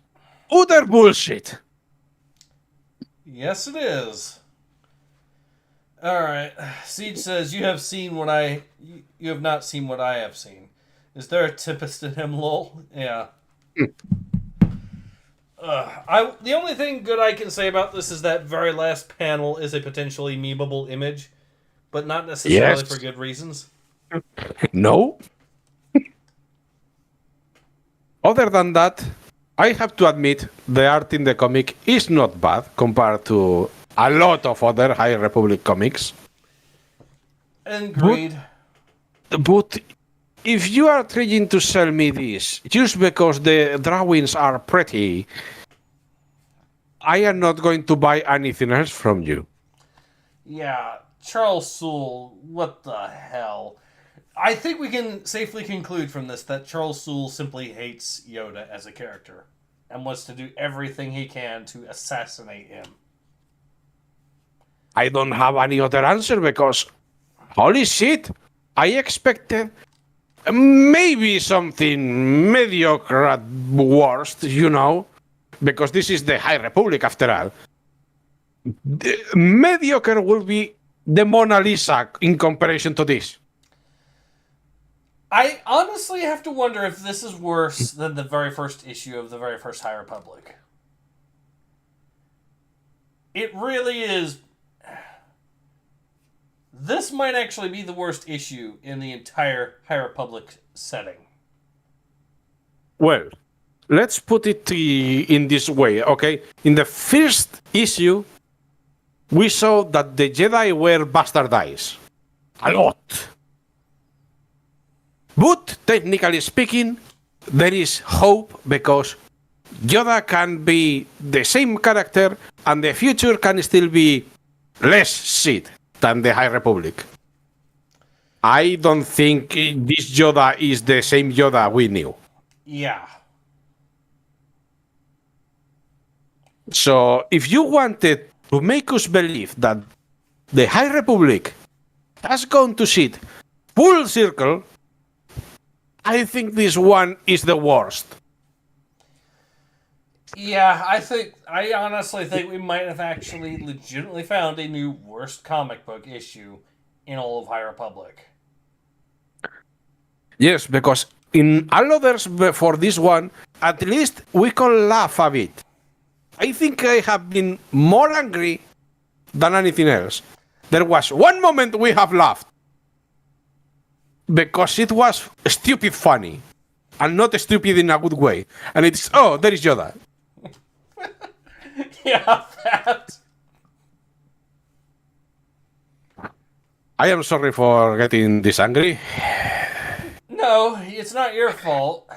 utter bullshit. Yes, it is. All right. Siege says you have not seen what I have seen. Is there a Tempest in him, lol? Yeah. The only thing good I can say about this is that very last panel is a potentially memeable image, but not necessarily for good reasons. No. Other than that, I have to admit the art in the comic is not bad compared to a lot of other High Republic comics. Agreed. But if you are trying to sell me this just because the drawings are pretty, I am not going to buy anything else from you. Yeah, Charles Soule, what the hell? I think we can safely conclude from this that Charles Soule simply hates Yoda as a character and wants to do everything he can to assassinate him. I don't have any other answer because, holy shit, I expected maybe something mediocre at worst, you know, because this is the High Republic after all. The mediocre will be the Mona Lisa in comparison to this. I honestly have to wonder if this is worse than the very first issue of the very first High Republic. It really is. This might actually be the worst issue in the entire High Republic setting. Well, let's put it in this way, okay? In the first issue, we saw that the Jedi were bastardized. A lot. But, technically speaking, there is hope because Yoda can be the same character and the future can still be less shit than the High Republic. I don't think this Yoda is the same Yoda we knew. Yeah. So, if you wanted to make us believe that the High Republic has gone to shit full circle, I think this one is the worst. Yeah, I honestly think we might have actually legitimately found a new worst comic book issue in all of High Republic. Yes, because in all others before this one, at least we can laugh a bit. I think I have been more angry than anything else. There was one moment we have laughed. Because it was stupid funny. And not stupid in a good way. And it's, oh, there is Yoda. Yeah, that. I am sorry for getting this angry. No, it's not your fault.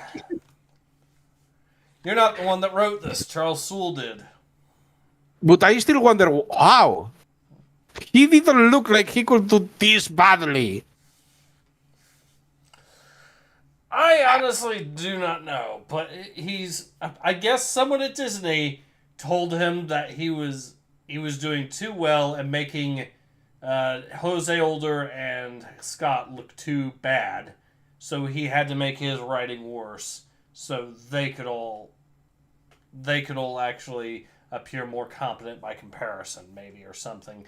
You're not the one that wrote this. Charles Soule did. But I still wonder how. He didn't look like he could do this badly. I honestly do not know, but I guess someone at Disney told him that he was doing too well and making Jose Older and Scott look too bad. So he had to make his writing worse so they could all actually appear more competent by comparison, maybe, or something.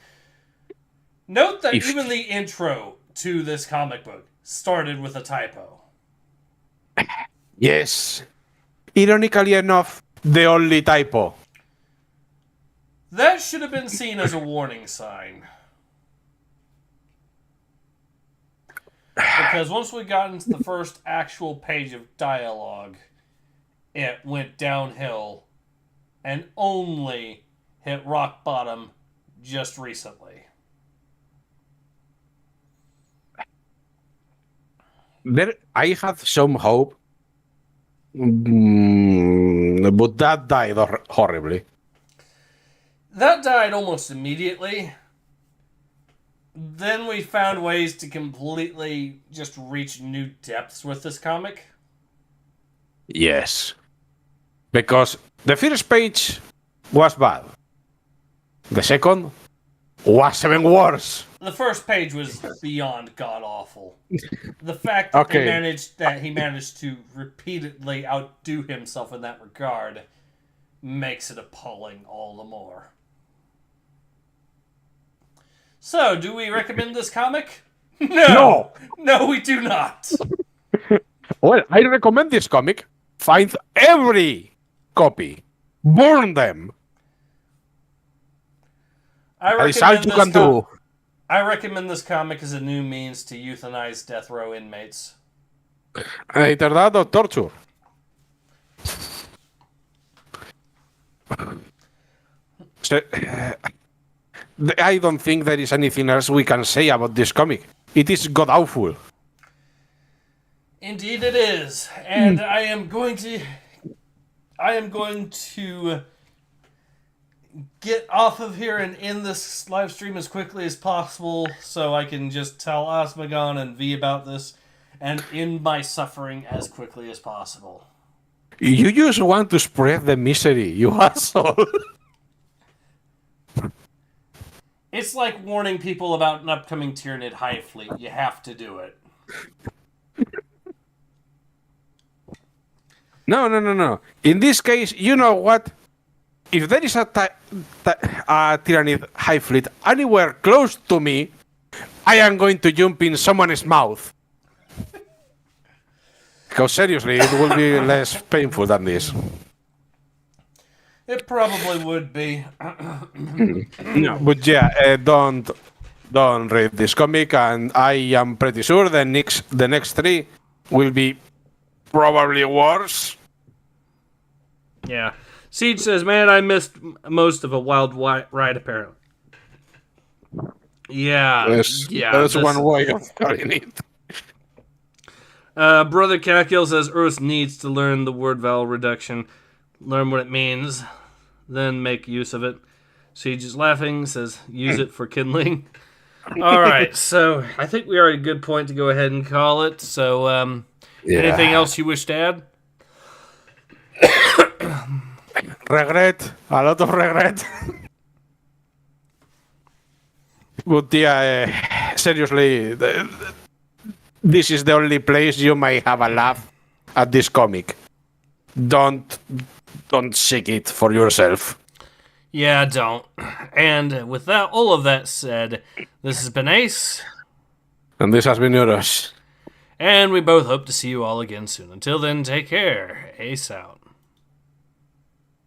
Note that even the intro to this comic book started with a typo. Yes. Ironically enough, the only typo. That should have been seen as a warning sign. Because once we got into the first actual page of dialogue, it went downhill and only hit rock bottom just recently. I had some hope, but that died horribly. That died almost immediately. Then we found ways to completely just reach new depths with this comic. Yes. Because the first page was bad. The second was even worse. The first page was beyond god awful. The fact that he managed to repeatedly outdo himself in that regard makes it appalling all the more. So, do we recommend this comic? No! No, we do not! Well, I recommend this comic. Find every copy. Burn them. That is all you can do. I recommend this comic as a new means to euthanize death row inmates. Either that or torture. So, I don't think there is anything else we can say about this comic. It is god awful. Indeed it is. And I am going to get off of here and end this live stream as quickly as possible so I can just tell Osmegon and V about this and end my suffering as quickly as possible. You just want to spread the misery, you asshole. It's like warning people about an upcoming Tyranid Hive fleet. You have to do it. No. In this case, you know what? If there is a Tyranid Hive fleet anywhere close to me, I am going to jump in someone's mouth. Because seriously, it will be less painful than this. It probably would be. No, but yeah, don't read this comic, and I am pretty sure the next three will be probably worse. Yeah. Siege says, man, I missed most of a wild ride, apparently. Yeah. That's one way of putting it. Brother Kakil says, Earth needs to learn the word vowel reduction, learn what it means, then make use of it. Siege is laughing, says, use it for kindling. All right, so I think we are at a good point to go ahead and call it. So, anything else you wish to add? Regret, a lot of regret. But yeah, seriously, this is the only place you may have a laugh at this comic. Don't seek it for yourself. Yeah, don't. And with that, all of that said, this has been Ace. And this has been Euros. And we both hope to see you all again soon. Until then, take care. Ace out.